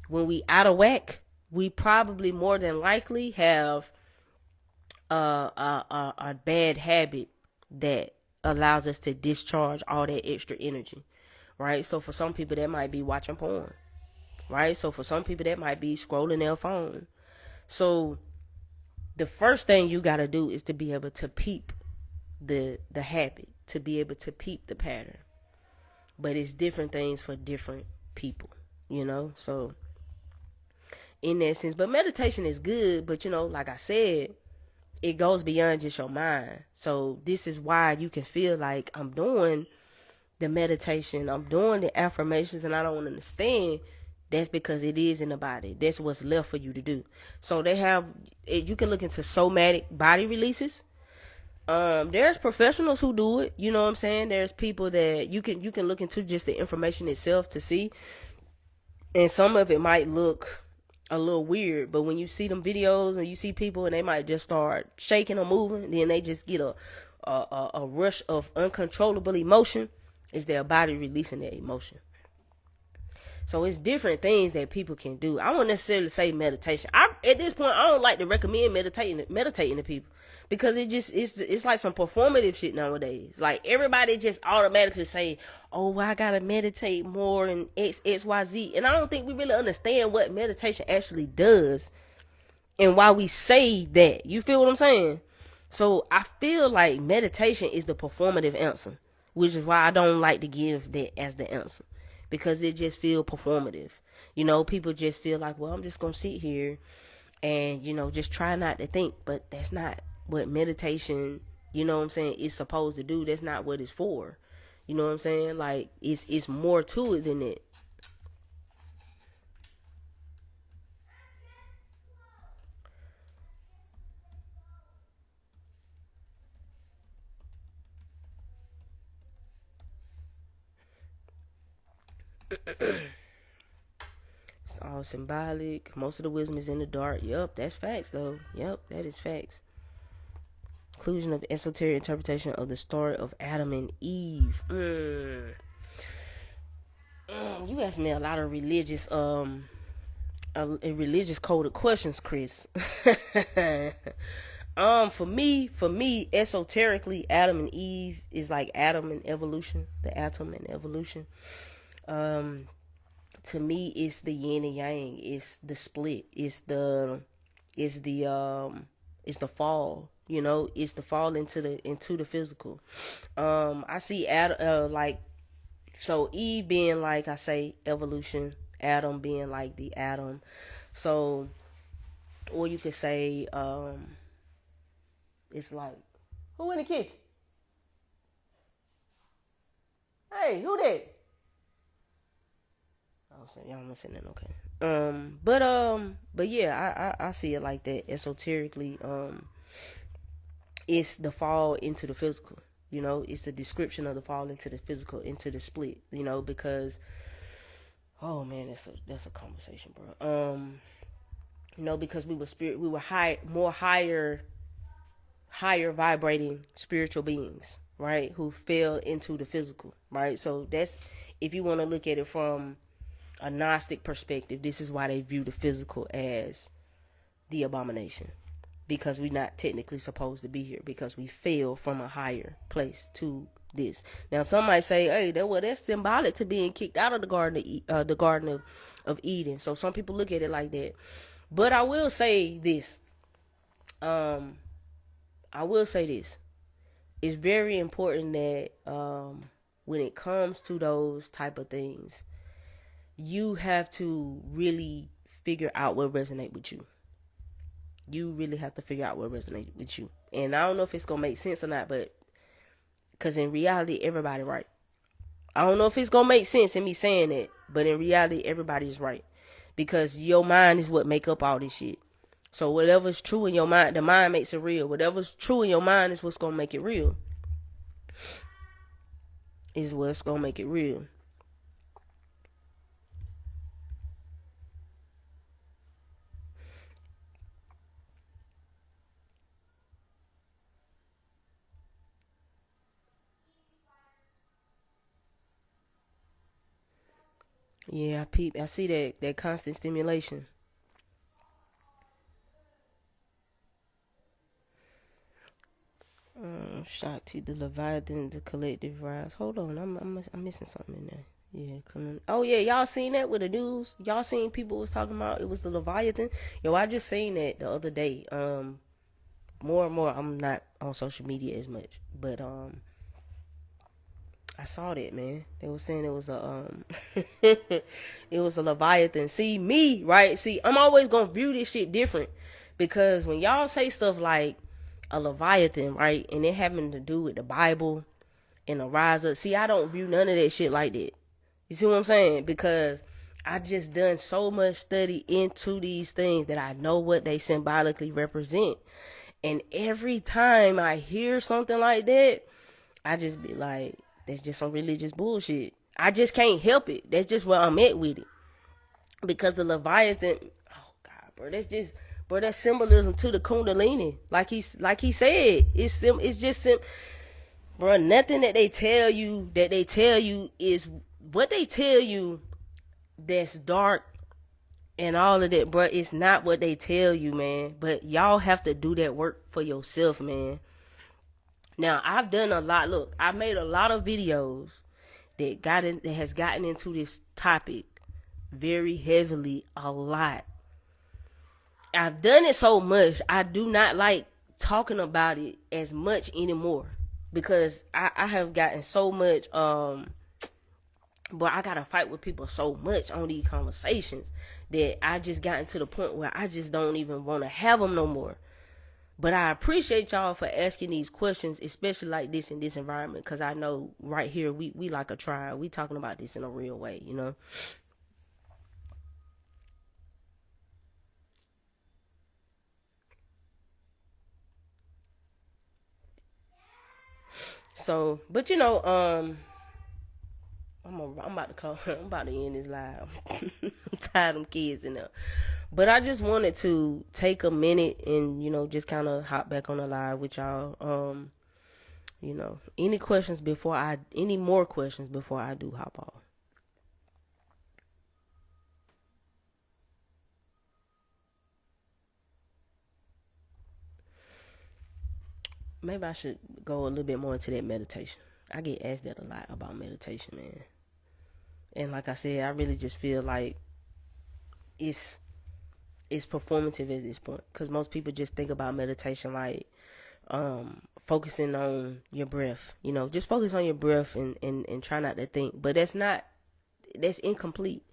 when we out of whack, we probably more than likely have a bad habit that allows us to discharge all that extra energy, right? So for some people, that might be watching porn, right? So for some people, that might be scrolling their phone. So the first thing you got to do is to be able to peep the habit, to be able to peep the pattern. But it's different things for different people, you know? So in that sense, but meditation is good, but you know, like I said, it goes beyond just your mind. So this is why you can feel like, I'm doing the meditation, I'm doing the affirmations, and I don't understand. That's because it is in the body. That's what's left for you to do. So they have, you can look into somatic body releases. There's professionals who do it. You know what I'm saying? There's people that you can look into just the information itself to see. And some of it might look a little weird, but when you see them videos and you see people and they might just start shaking or moving, then they just get a rush of uncontrollable emotion. It's their body releasing that emotion. So it's different things that people can do. I won't necessarily say meditation. At this point, I don't like to recommend meditating to people, because it's like some performative shit nowadays. Like, everybody just automatically say, "Oh, well, I gotta meditate more and XYZ," and I don't think we really understand what meditation actually does and why we say that. You feel what I'm saying? So I feel like meditation is the performative answer, which is why I don't like to give that as the answer. Because it just feel performative. You know, people just feel like, well, I'm just going to sit here and, you know, just try not to think. But that's not what meditation, you know what I'm saying, is supposed to do. That's not what it's for. You know what I'm saying? Like, it's more to it than that. It's all symbolic. Most of the wisdom is in the dark. Yep, that's facts though. Yep, that is facts. Conclusion of esoteric interpretation of the story of Adam and Eve. You asked me a lot of religious coded questions, Chris. For me, esoterically, Adam and Eve is like Adam and evolution, the atom and evolution. To me, it's the yin and yang. It's the split. It's the fall. You know, it's the fall into the physical. I see Adam like, so Eve being like, I say evolution, Adam being like the atom. So, or you could say it's like, who in the kitchen? Hey, who that? Oh, so y'all must say that, okay. But yeah, I see it like that. Esoterically, it's the fall into the physical. You know, it's the description of the fall into the physical, into the split. You know, because oh man, that's a conversation, bro. You know, because we were higher vibrating spiritual beings, right? Who fell into the physical, right? So that's, if you want to look at it from a Gnostic perspective, this is why they view the physical as the abomination, because we're not technically supposed to be here, because we fell from a higher place to this. Now, some might say, "Hey, that's symbolic to being kicked out of the Garden of Eden." So some people look at it like that. But I will say this. It's very important that when it comes to those type of things, you have to really figure out what resonates with you. You really have to figure out what resonates with you. And I don't know if it's going to make sense or not, but because in reality, everybody right. I don't know if it's going to make sense in me saying that, but in reality, everybody is right. Because your mind is what make up all this shit. So whatever's true in your mind, the mind makes it real. Whatever's true in your mind is what's going to make it real. Is what's going to make it real. Yeah, I see that constant stimulation. Shakti, the Leviathan, the collective rise. Hold on, I'm missing something in there. Yeah, coming. Oh yeah, y'all seen that with the news? Y'all seen people was talking about it was the Leviathan? Yo, I just seen that the other day. More and more, I'm not on social media as much, but I saw that, man. They were saying it was a it was a Leviathan. See me, right? See, I'm always gonna view this shit different, because when y'all say stuff like a Leviathan, right, and it having to do with the Bible and a rise up, see, I don't view none of that shit like that. You see what I'm saying? Because I just done so much study into these things that I know what they symbolically represent. And every time I hear something like that, I just be like, that's just some religious bullshit. I just can't help it. That's just where I'm at with it. Because the Leviathan, oh God, bro, that's symbolism to the Kundalini. Like he said, it's just bro. Nothing that they tell you is what they tell you. That's dark and all of that, bro. It's not what they tell you, man. But y'all have to do that work for yourself, man. Now, I've done a lot. Look, I've made a lot of videos that has gotten into this topic very heavily, a lot. I've done it so much, I do not like talking about it as much anymore, because I have gotten so much, but I gotta fight with people so much on these conversations that I just gotten to the point where I just don't even want to have them no more. But I appreciate y'all for asking these questions, especially like this in this environment, because I know right here we like a tribe. We talking about this in a real way, you know. So, but you know, I'm about to call. I'm about to end this live. I'm tired of them kids in there. But I just wanted to take a minute and just kind of hop back on the live with y'all. Any more questions before I do hop off? Maybe I should go a little bit more into that meditation. I get asked that a lot about meditation, man. And like I said, I really just feel like it's performative at this point, because most people just think about meditation like focusing on your breath. Just focus on your breath and try not to think. But that's incomplete.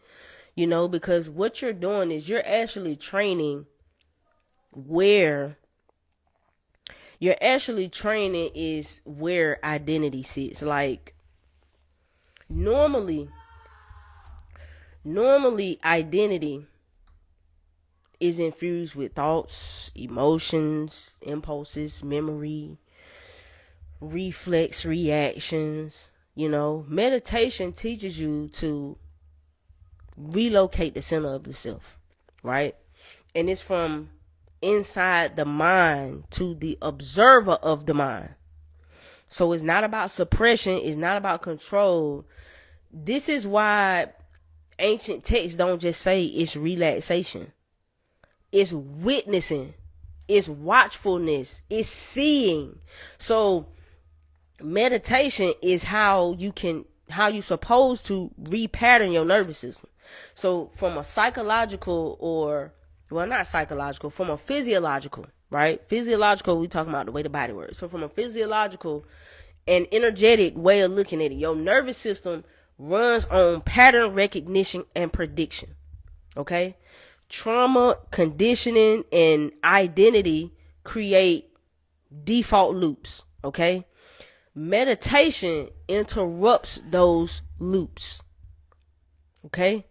Because what you're doing is you're actually training where identity sits. Like normally identity is infused with thoughts, emotions, impulses, memory, reflex reactions. Meditation teaches you to relocate the center of the self, right? And it's from inside the mind to the observer of the mind. So it's not about suppression. It's not about control. This is why ancient texts don't just say it's relaxation. It's witnessing. It's watchfulness. It's seeing. So meditation is how you're supposed to repattern your nervous system. So from a psychological from a physiological, right? Physiological, we talking about the way the body works. So from a physiological and energetic way of looking at it, your nervous system runs on pattern recognition and prediction. Okay? Trauma, conditioning, and identity create default loops. Okay? Meditation interrupts those loops. Okay?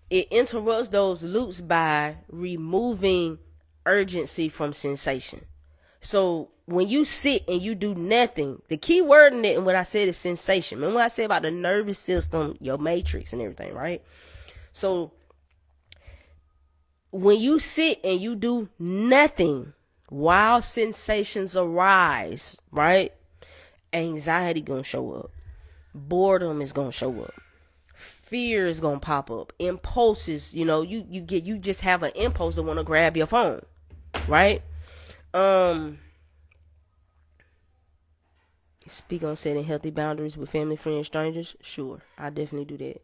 It interrupts those loops by removing urgency from sensation. So when you sit and you do nothing, the key word in it and what I said is sensation. Remember what I said about the nervous system, your matrix and everything, right? So when you sit and you do nothing while sensations arise, right? Anxiety gonna show up. Boredom is gonna show up. Fear is gonna pop up. Impulses, you just have an impulse to want to grab your phone, right? Speak on setting healthy boundaries with family, friends, strangers. Sure, I definitely do that.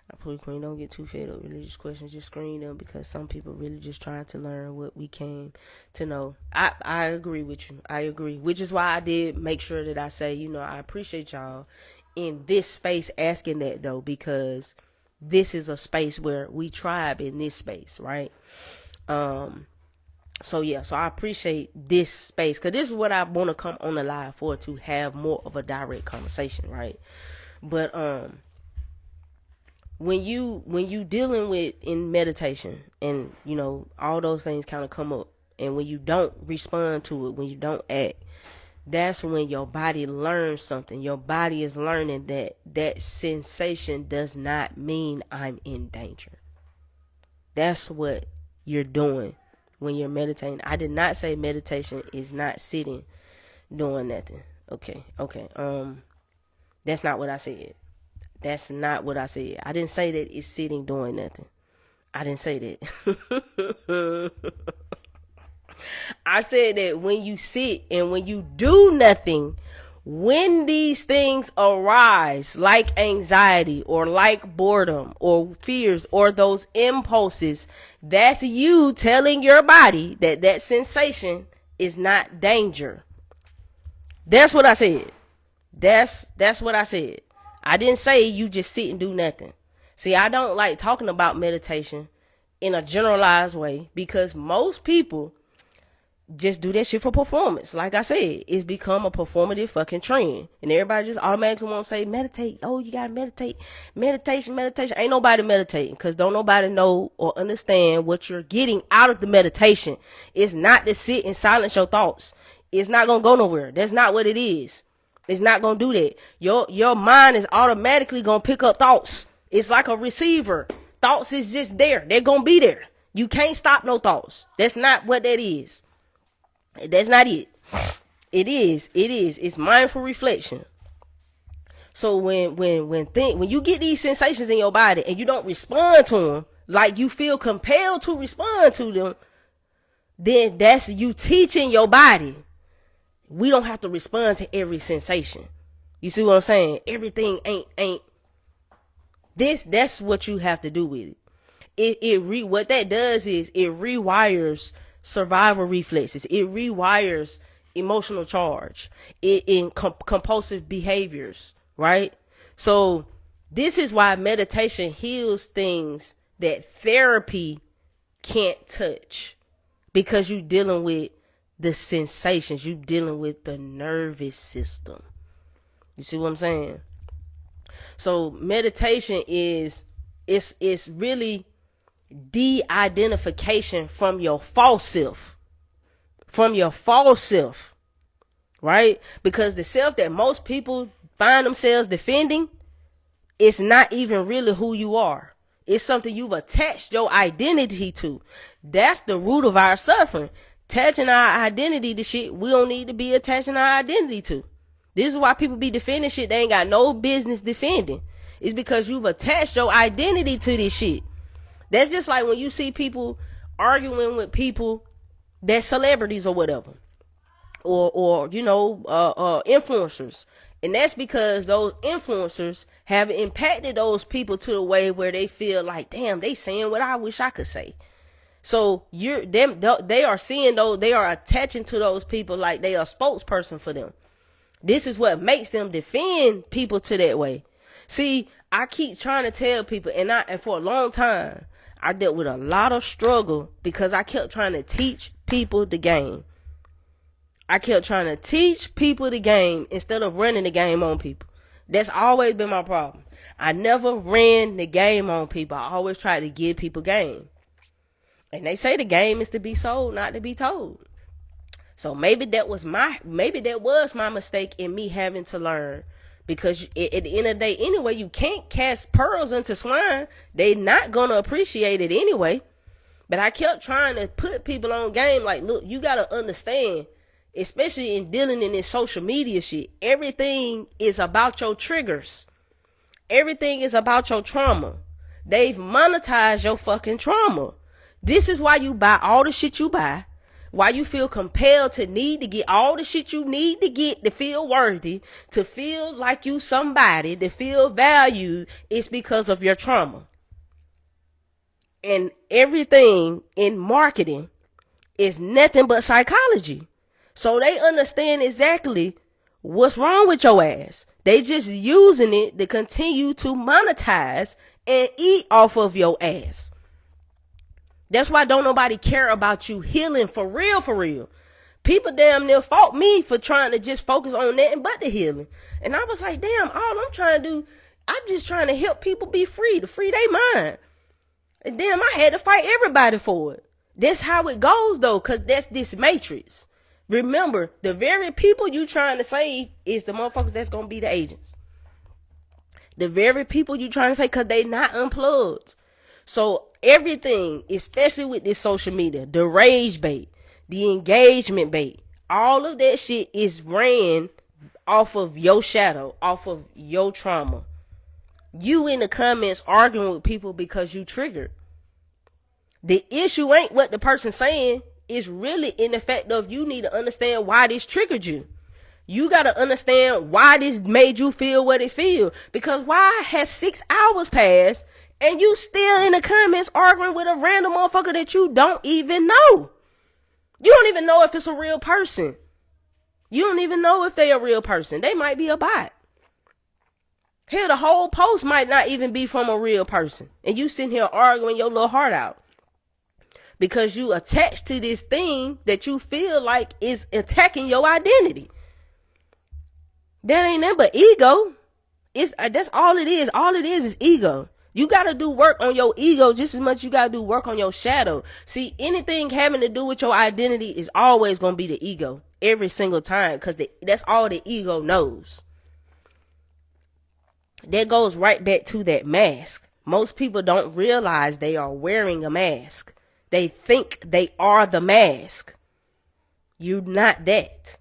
I put Queen, don't get too fed up religious questions. Just screen them, because some people really just trying to learn what we came to know. I agree with you. I agree, which is why I did make sure that I say, I appreciate y'all in this space asking that, though, because this is a space where we tribe in this space, right? So I appreciate this space, because this is what I want to come on the live for, to have more of a direct conversation, right? But when you dealing with in meditation, and all those things kind of come up, and when you don't respond to it, when you don't act, that's when your body learns something. Your body is learning that sensation does not mean I'm in danger. That's what you're doing when you're meditating. I did not say meditation is not sitting doing nothing. Okay. That's not what I said. That's not what I said. I didn't say that it's sitting doing nothing. I didn't say that. I said that when you sit and when you do nothing, when these things arise, like anxiety or like boredom or fears or those impulses, that's you telling your body that sensation is not danger. That's what I said. That's what I said. I didn't say you just sit and do nothing. See, I don't like talking about meditation in a generalized way, because most people just do that shit for performance. Like I said, it's become a performative fucking trend. And everybody just automatically want to say, meditate. Oh, you gotta meditate. Meditation. Ain't nobody meditating, because don't nobody know or understand what you're getting out of the meditation. It's not to sit and silence your thoughts. It's not gonna go nowhere. That's not what it is. It's not gonna do that. Your mind is automatically gonna pick up thoughts. It's like a receiver. Thoughts is just there. They're gonna be there. You can't stop no thoughts. That's not what that is. That's not it. It is. It's mindful reflection. So when you get these sensations in your body and you don't respond to them, like you feel compelled to respond to them, then that's you teaching your body. We don't have to respond to every sensation. You see what I'm saying? Everything ain't this. That's what you have to do with it. What that does is it rewires survival reflexes. It rewires emotional charge. Compulsive behaviors. Right? So this is why meditation heals things that therapy can't touch, because you're dealing with the sensations. You're dealing with the nervous system. You see what I'm saying? So meditation is really de-identification from your false self. From your false self. Right? Because the self that most people find themselves defending, it's not even really who you are. It's something you've attached your identity to. That's the root of our suffering. Attaching our identity to shit we don't need to be attaching our identity to. This is why people be defending shit they ain't got no business defending. It's because you've attached your identity to this shit. That's just like when you see people arguing with people that's celebrities or whatever. Or influencers. And that's because those influencers have impacted those people to the way where they feel like, damn, they saying what I wish I could say. So they are seeing those, they are attaching to those people like they are a spokesperson for them. This is what makes them defend people to that way. See, I keep trying to tell people, and for a long time, I dealt with a lot of struggle because I kept trying to teach people the game. I kept trying to teach people the game instead of running the game on people. That's always been my problem. I never ran the game on people. I always tried to give people game. And they say the game is to be sold, not to be told. So maybe that was my mistake in me having to learn. Because at the end of the day, anyway, you can't cast pearls into swine. They not going to appreciate it anyway. But I kept trying to put people on game like, look, you got to understand, especially in dealing in this social media shit, everything is about your triggers. Everything is about your trauma. They've monetized your fucking trauma. This is why you buy all the shit you buy. Why you feel compelled to need to get all the shit you need to get to feel worthy, to feel like you somebody, to feel valued. It's because of your trauma. And everything in marketing is nothing but psychology. So they understand exactly what's wrong with your ass. They just using it to continue to monetize and eat off of your ass. That's why don't nobody care about you healing for real, for real. People damn near fought me for trying to just focus on nothing but the healing. And I was like, damn, all I'm trying to do, I'm just trying to help people be free, to free their mind. And damn, I had to fight everybody for it. That's how it goes though, because that's this matrix. Remember, the very people you trying to save is the motherfuckers that's going to be the agents. The very people you trying to save, because they not unplugged. So everything, especially with this social media, the rage bait, the engagement bait, all of that shit is ran off of your shadow, off of your trauma. You in the comments arguing with people because you triggered. The issue ain't what the person's saying. It's really in the fact of you need to understand why this triggered you. You got to understand why this made you feel what it feel. Because why has 6 hours passed and you still in the comments arguing with a random motherfucker that you don't even know? You don't even know if it's a real person. You don't even know if they a real person. They might be a bot. Hell, the whole post might not even be from a real person. And you sitting here arguing your little heart out. Because you attached to this thing that you feel like is attacking your identity. That ain't nothing but ego. That's all it is. All it is ego. You got to do work on your ego just as much as you got to do work on your shadow. See, anything having to do with your identity is always going to be the ego. every single time, because that's all the ego knows. That goes right back to that mask. Most people don't realize they are wearing a mask. They think they are the mask. You're not that.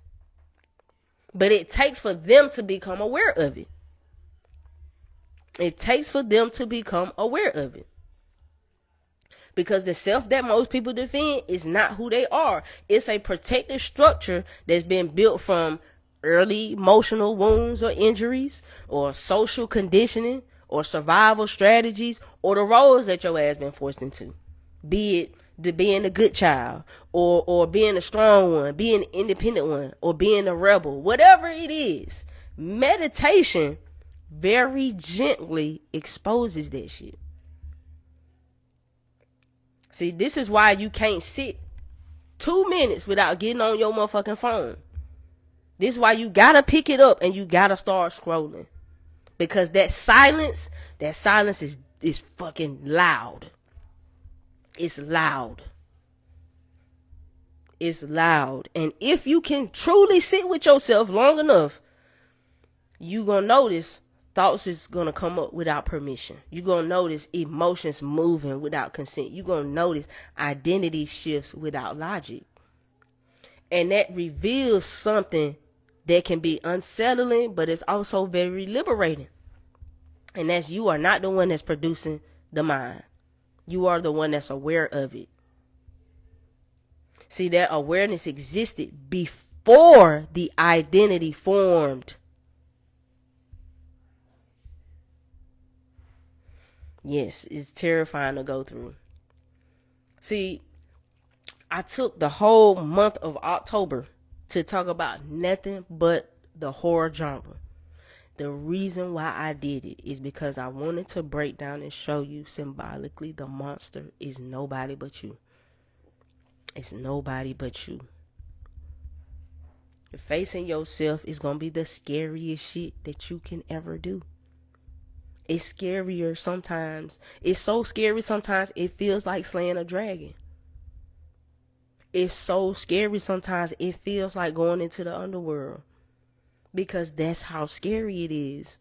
But it takes for them to become aware of it. It takes for them to become aware of it. Because the self that most people defend is not who they are. It's a protective structure that's been built from early emotional wounds or injuries, or social conditioning, or survival strategies, or the roles that your ass been forced into. Be it being a good child, or being a strong one, being an independent one, or being a rebel. Whatever it is, meditation very gently exposes that shit. See, this is why you can't sit 2 minutes without getting on your motherfucking phone. This is why you gotta pick it up and you gotta start scrolling. Because that silence is fucking loud. It's loud. It's loud. And if you can truly sit with yourself long enough, you gonna notice thoughts is gonna come up without permission. You gonna notice emotions moving without consent. You gonna notice identity shifts without logic. And that reveals something that can be unsettling, but it's also very liberating. And that's, you are not the one that's producing the mind. You are the one that's aware of it. See, that awareness existed before the identity formed. Yes, it's terrifying to go through. See, I took the whole month of October to talk about nothing but the horror genre. The reason why I did it is because I wanted to break down and show you symbolically the monster is nobody but you. It's nobody but you. Facing yourself is going to be the scariest shit that you can ever do. It's scarier sometimes. It's so scary sometimes it feels like slaying a dragon. It's so scary sometimes it feels like going into the underworld. Because that's how scary it is.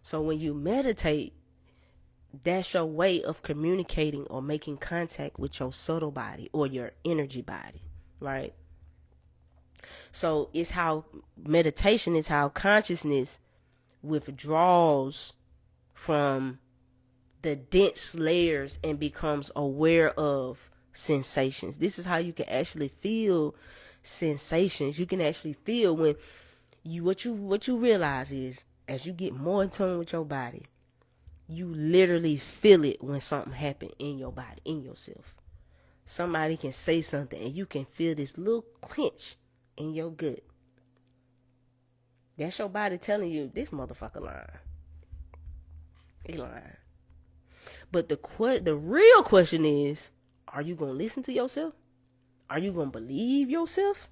So when you meditate, that's your way of communicating or making contact with your subtle body or your energy body, right? So it's how meditation is how consciousness withdraws from the dense layers and becomes aware of sensations. This is how you can actually feel sensations. You can actually feel when you what you realize is, as you get more in tune with your body, you literally feel it when something happened in your body, in yourself. Somebody can say something and you can feel this little clench in your gut. That's your body telling you, this motherfucker lying. He lying. But the real question is, are you going to listen to yourself? Are you going to believe yourself?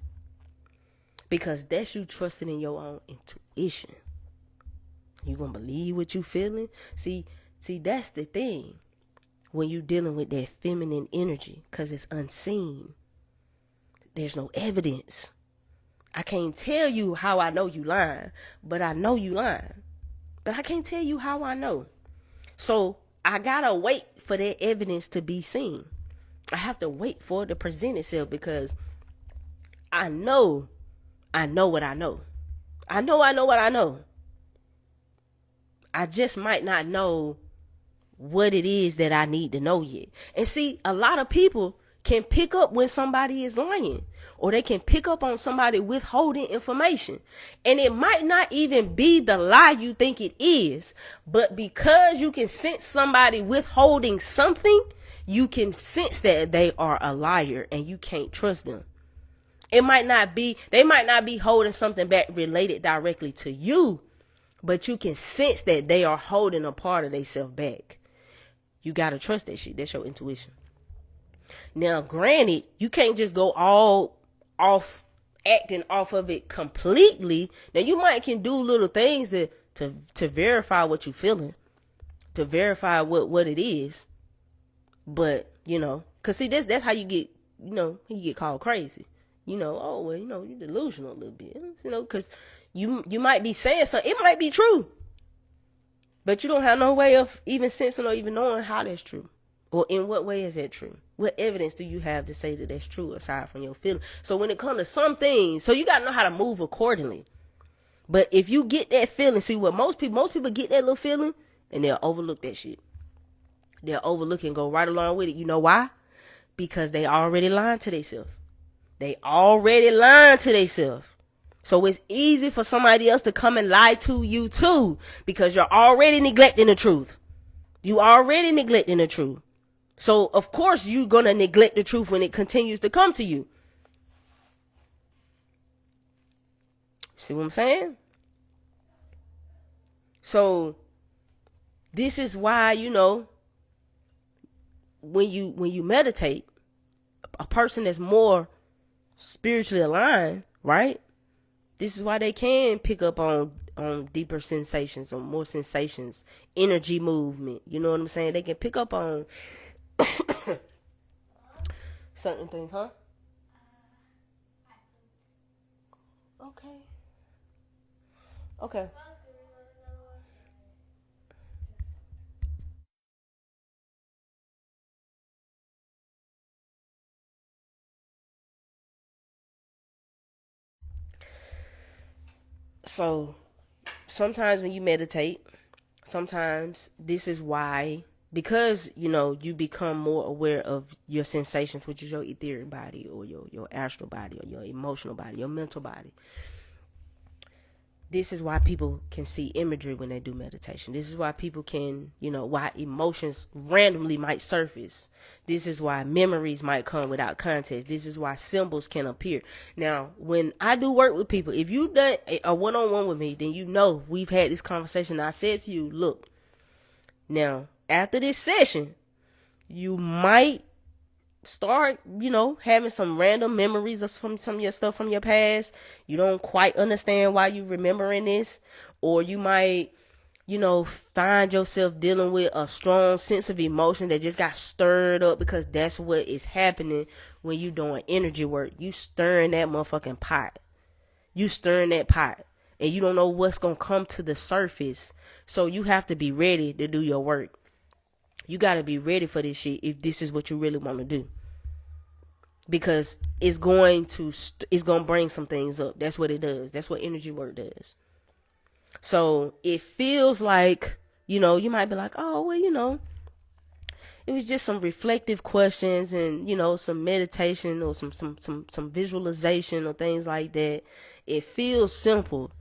Because that's you trusting in your own intuition. You going to believe what you feeling? See, that's the thing when you dealing with that feminine energy, because it's unseen. There's no evidence. I can't tell you how I know you lying, but I know you lying. But I can't tell you how I know. So I gotta wait for that evidence to be seen. I have to wait for it to present itself, because I know what I know. I know what I know. I just might not know what it is that I need to know yet. And see, a lot of people can pick up when somebody is lying, or they can pick up on somebody withholding information. And it might not even be the lie you think it is, but because you can sense somebody withholding something, you can sense that they are a liar and you can't trust them. They might not be holding something back related directly to you, but you can sense that they are holding a part of themselves back. You got to trust that shit. That's your intuition. Now, granted, you can't just go all off, acting off of it completely. Now, you can do little things to verify what you're feeling, to verify what it is. But, cause see, that's how you get, you get called crazy. Oh, well, you're delusional a little bit, cause you might be saying something. It might be true, but you don't have no way of even sensing or even knowing how that's true. Or in what way is that true? What evidence do you have to say that that's true aside from your feeling? So when it comes to some things, so you got to know how to move accordingly. But if you get that feeling, see what most people get that little feeling and they'll overlook that shit. They'll overlook it and go right along with it. You know why? Because they already lying to themselves. They already lying to themselves. So it's easy for somebody else to come and lie to you too, because you're already neglecting the truth. You already neglecting the truth. So of course you're going to neglect the truth when it continues to come to you. See what I'm saying? So this is why, when you meditate, a person that's more spiritually aligned, right? This is why they can pick up on deeper sensations, on more sensations, energy movement. You know what I'm saying? They can pick up on certain things, huh? Okay. So sometimes when you meditate, sometimes this is why, because you become more aware of your sensations, which is your etheric body or your astral body or your emotional body, your mental body. This is why people can see imagery when they do meditation. This is why people can, why emotions randomly might surface. This is why memories might come without context. This is why symbols can appear. Now, when I do work with people, if you've done a one-on-one with me, then we've had this conversation. I said to you, look, now, after this session, you might start, having some random memories of some of your stuff from your past. You don't quite understand why you're remembering this. Or you might, find yourself dealing with a strong sense of emotion that just got stirred up, because that's what is happening when you doing energy work. You stirring that motherfucking pot. You stirring that pot. And you don't know what's going to come to the surface. So you have to be ready to do your work. You got to be ready for this shit if this is what you really want to do. Because it's going to bring some things up. That's what it does. That's what energy work does. So it feels like, you might be like, oh, well, it was just some reflective questions and, some meditation or some visualization or things like that. It feels simple,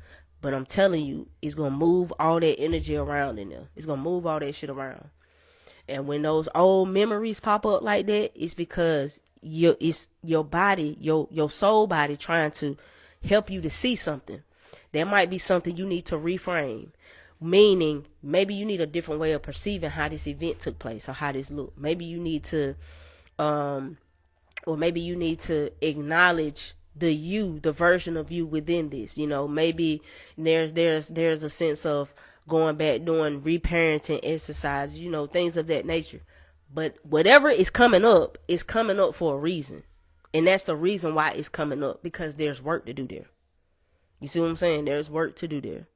but I'm telling you, it's going to move all that energy around in there. It's going to move all that shit around. And when those old memories pop up like that, it's because it's your body, your soul body trying to help you to see something. There might be something you need to reframe. Meaning, maybe you need a different way of perceiving how this event took place or how this looked. Maybe you need to, or maybe you need to acknowledge the version of you within this. Maybe there's a sense of going back, doing reparenting exercises, things of that nature. But whatever is coming up for a reason. And that's the reason why it's coming up, because there's work to do there. You see what I'm saying? There's work to do there.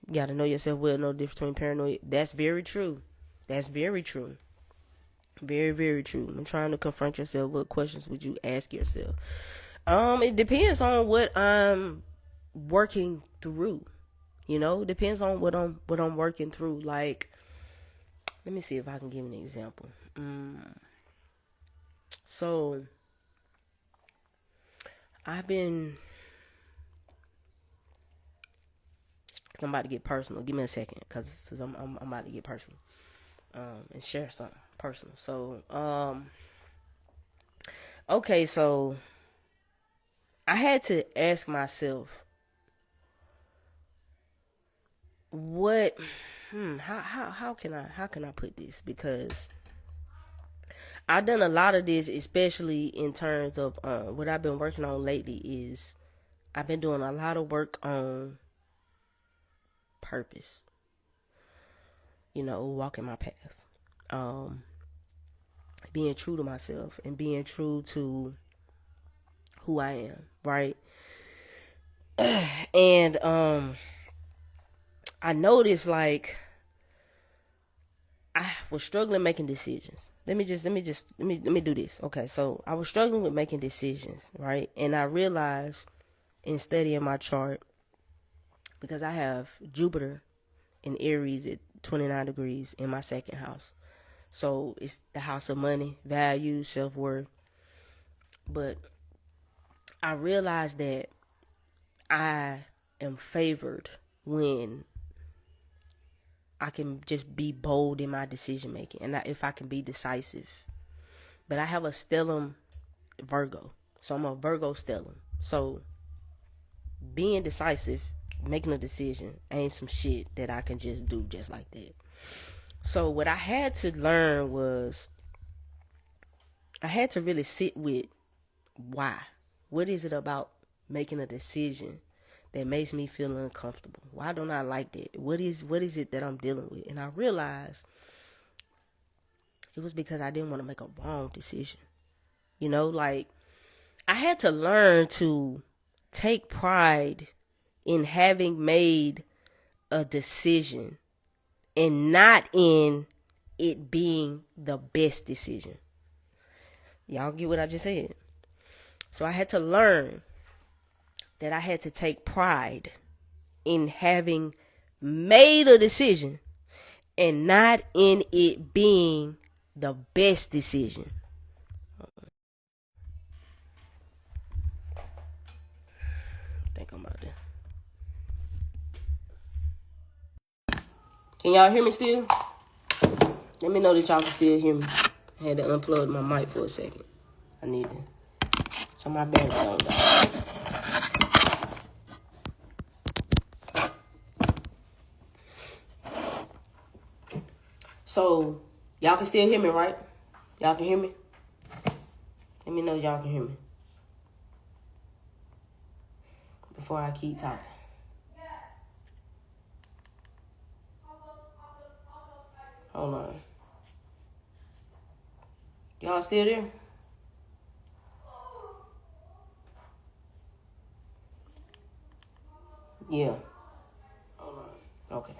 You got to know yourself well, know the difference between paranoia. That's very true. That's very true. Very, very true. I'm trying to confront yourself. What questions would you ask yourself? It depends on what I'm working through. It depends on what I'm working through. Like, let me see if I can give an example. So I've been. Cause I'm about to get personal. Give me a second, cause I'm about to get personal, and share something personal. So, okay, so I had to ask myself, what, how can I put this? Because I've done a lot of this, especially in terms of what I've been working on lately. Is I've been doing a lot of work on purpose. walking my path. Being true to myself and being true to who I am, right? And I noticed, like, I was struggling making decisions. Let me do this. Okay, so I was struggling with making decisions, right? And I realized in studying my chart, because I have Jupiter in Aries at 29 degrees in my second house. So it's the house of money, value, self-worth. But I realized that I am favored when I can just be bold in my decision making, and if I can be decisive. But I have a stellum Virgo, so I'm a Virgo stellum. So being decisive, making a decision, ain't some shit that I can just do just like that. So what I had to learn was, I had to really sit with why. What is it about making a decision that makes me feel uncomfortable? Why don't I like that? What is it that I'm dealing with? And I realized it was because I didn't want to make a wrong decision. Like, I had to learn to take pride in having made a decision and not in it being the best decision. Y'all get what I just said? So I had to learn that I had to take pride in having made a decision and not in it being the best decision. I think I'm out there. Can y'all hear me still? Let me know that y'all can still hear me. I had to unplug my mic for a second. I need to. So my background died. So, y'all can still hear me, right? Y'all can hear me? Let me know y'all can hear me before I keep talking. Hold on. Y'all still there? Yeah. Hold on. Okay.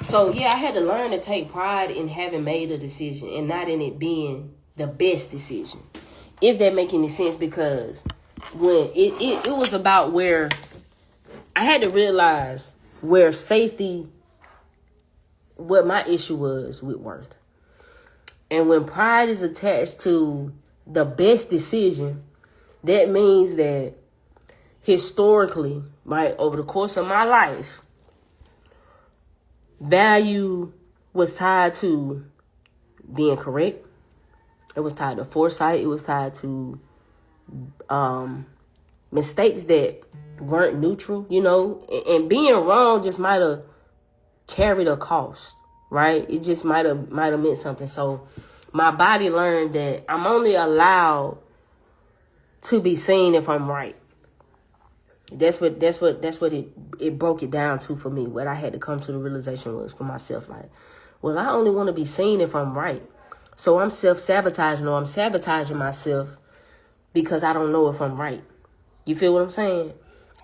So, yeah, I had to learn to take pride in having made a decision and not in it being the best decision. If that make any sense, because when it was about where I had to realize where safety, what my issue was with worth. And when pride is attached to the best decision, that means that historically, right, over the course of my life, value was tied to being correct. It was tied to foresight. It was tied to mistakes that weren't neutral, and being wrong just might have carried a cost, right? It just might have meant something. So my body learned that I'm only allowed to be seen if I'm right. That's what it broke it down to for me. What I had to come to the realization was for myself, like, well, I only want to be seen if I'm right. So I'm self-sabotaging, or I'm sabotaging myself because I don't know if I'm right. You feel what I'm saying?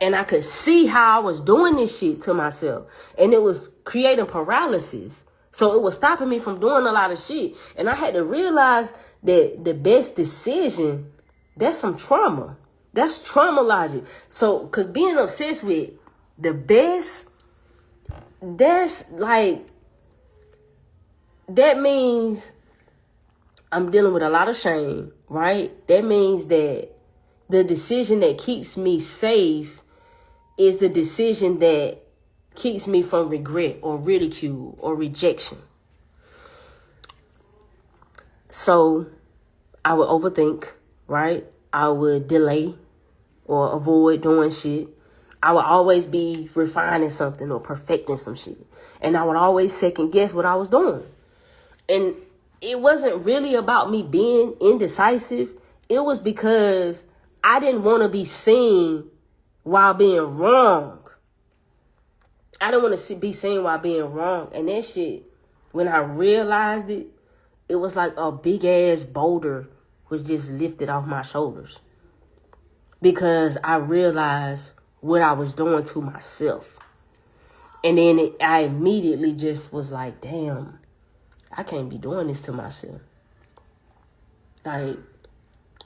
And I could see how I was doing this shit to myself. And it was creating paralysis. So it was stopping me from doing a lot of shit. And I had to realize that the best decision, that's some trauma. That's trauma logic. So, because being obsessed with the best, that's like, that means I'm dealing with a lot of shame, right? That means that the decision that keeps me safe is the decision that keeps me from regret or ridicule or rejection. So I would overthink, right? I would delay or avoid doing shit. I would always be refining something or perfecting some shit. And I would always second guess what I was doing. And it wasn't really about me being indecisive. It was because I didn't want to be seen while being wrong. I don't want to be seen while being wrong. And that shit, when I realized it, it was like a big ass boulder was just lifted off my shoulders. Because I realized what I was doing to myself. And then I immediately just was like, damn, I can't be doing this to myself. Like,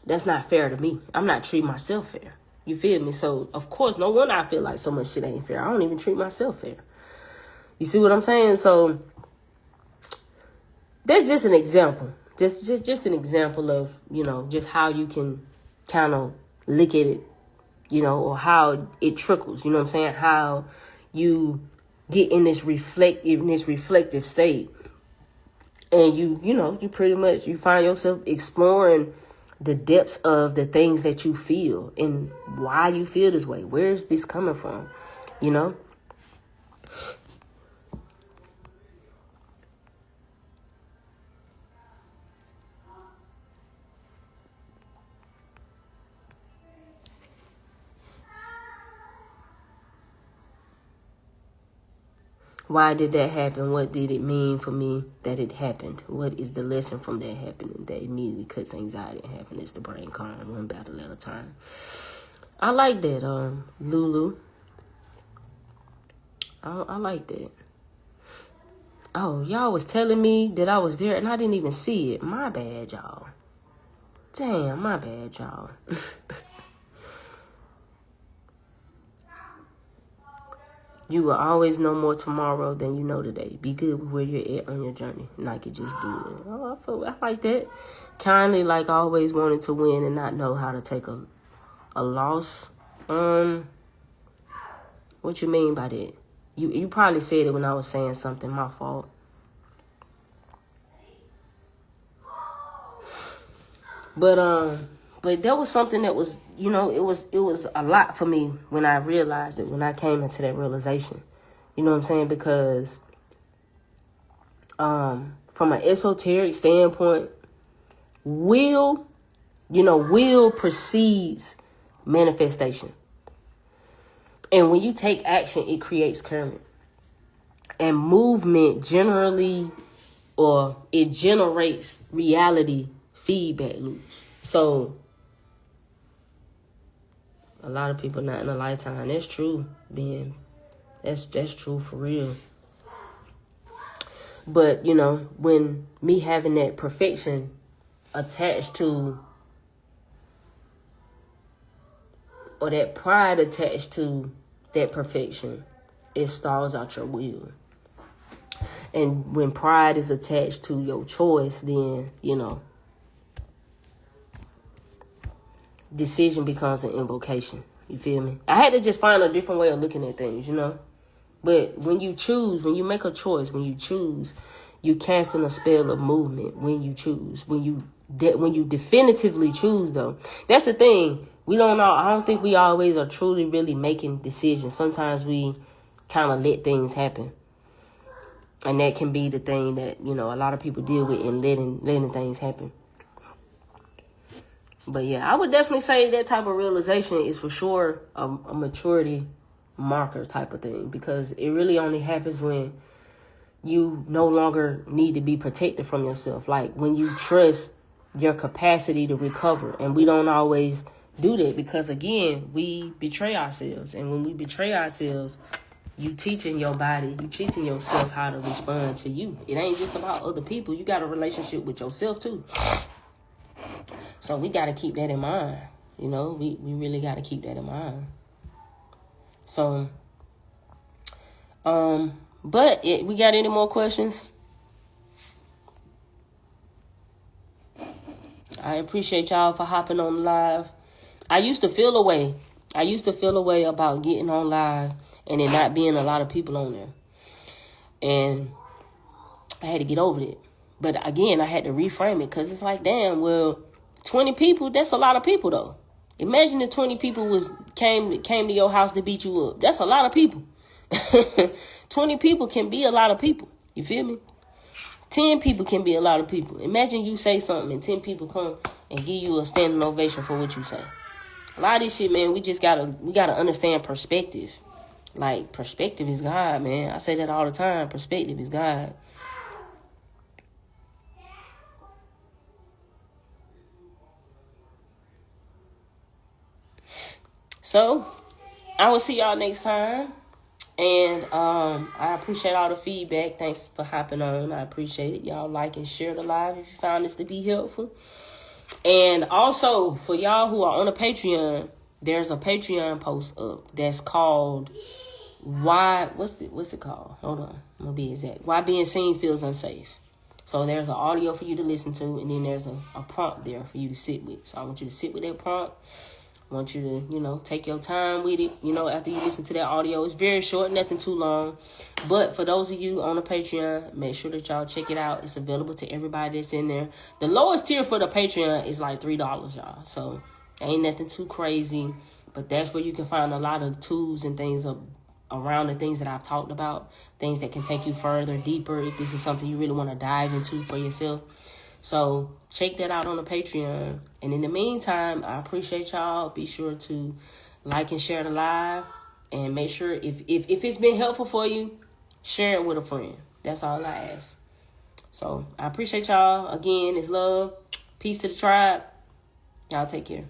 that's not fair to me. I'm not treating myself fair. You feel me? So, of course, no wonder I feel like so much shit ain't fair. I don't even treat myself fair. You see what I'm saying? So, that's just an example. Just an example of, just how you can kind of look at it, or how it trickles. You know what I'm saying? How you get in this reflective state. And you pretty much, you find yourself exploring the depths of the things that you feel and why you feel this way. Where is this coming from? Why did that happen? What did it mean for me that it happened? What is the lesson from that happening that immediately cuts anxiety and happiness? The brain calm, one battle at a time. I like that, Lulu. I like that. Oh, y'all was telling me that I was there and I didn't even see it. My bad, y'all. Damn, my bad, y'all. You will always know more tomorrow than you know today. Be good with where you're at on your journey. And I could just do it. Oh, I like that. Kindly, like always wanting to win and not know how to take a loss. What you mean by that? You probably said it when I was saying something. My fault. But that was something that was, it was a lot for me when I realized it, when I came into that realization. You know what I'm saying? Because from an esoteric standpoint, will precedes manifestation. And when you take action, it creates current. And movement generally, or it generates reality feedback loops. So a lot of people not in a lifetime. That's true, Ben. That's true for real. But, when me having that perfection attached to, or that pride attached to that perfection, it stalls out your will. And when pride is attached to your choice, then, decision becomes an invocation. You feel me? I had to just find a different way of looking at things, But when you choose, when you make a choice, when you choose, you casting a spell of movement when you choose. When you definitively choose, though. That's the thing. We don't know. I don't think we always are truly really making decisions. Sometimes we kind of let things happen. And that can be the thing that, a lot of people deal with in letting things happen. But yeah, I would definitely say that type of realization is for sure a maturity marker type of thing, because it really only happens when you no longer need to be protected from yourself. Like when you trust your capacity to recover. And we don't always do that because, again, we betray ourselves. And when we betray ourselves, you teaching your body, you teaching yourself how to respond to you. It ain't just about other people. You got a relationship with yourself too. So we got to keep that in mind. We really got to keep that in mind. So, we got any more questions? I appreciate y'all for hopping on live. I used to feel a way about getting on live and there not being a lot of people on there. And I had to get over it. But again, I had to reframe it because it's like, damn, well, 20 people, that's a lot of people, though. Imagine if 20 people came to your house to beat you up. That's a lot of people. 20 people can be a lot of people. You feel me? 10 people can be a lot of people. Imagine you say something and 10 people come and give you a standing ovation for what you say. A lot of this shit, man, we gotta understand perspective. Like, perspective is God, man. I say that all the time. Perspective is God. So, I will see y'all next time. And I appreciate all the feedback. Thanks for hopping on. I appreciate it. Y'all like and share the live if you found this to be helpful. And also, for y'all who are on a Patreon, there's a Patreon post up that's called what's it called? Hold on. I'm going to be exact. Why being seen feels unsafe. So there's an audio for you to listen to, and then there's a prompt there for you to sit with. So I want you to sit with that prompt. I want you to, take your time with it, after you listen to that audio. It's very short, nothing too long. But for those of you on the Patreon, make sure that y'all check it out. It's available to everybody that's in there. The lowest tier for the Patreon is like $3, y'all. So ain't nothing too crazy. But that's where you can find a lot of tools and things around the things that I've talked about. Things that can take you further, deeper, if this is something you really want to dive into for yourself. So check that out on the Patreon. And in the meantime, I appreciate y'all. Be sure to like and share the live. And make sure if it's been helpful for you, share it with a friend. That's all I ask. So I appreciate y'all. Again, it's love. Peace to the tribe. Y'all take care.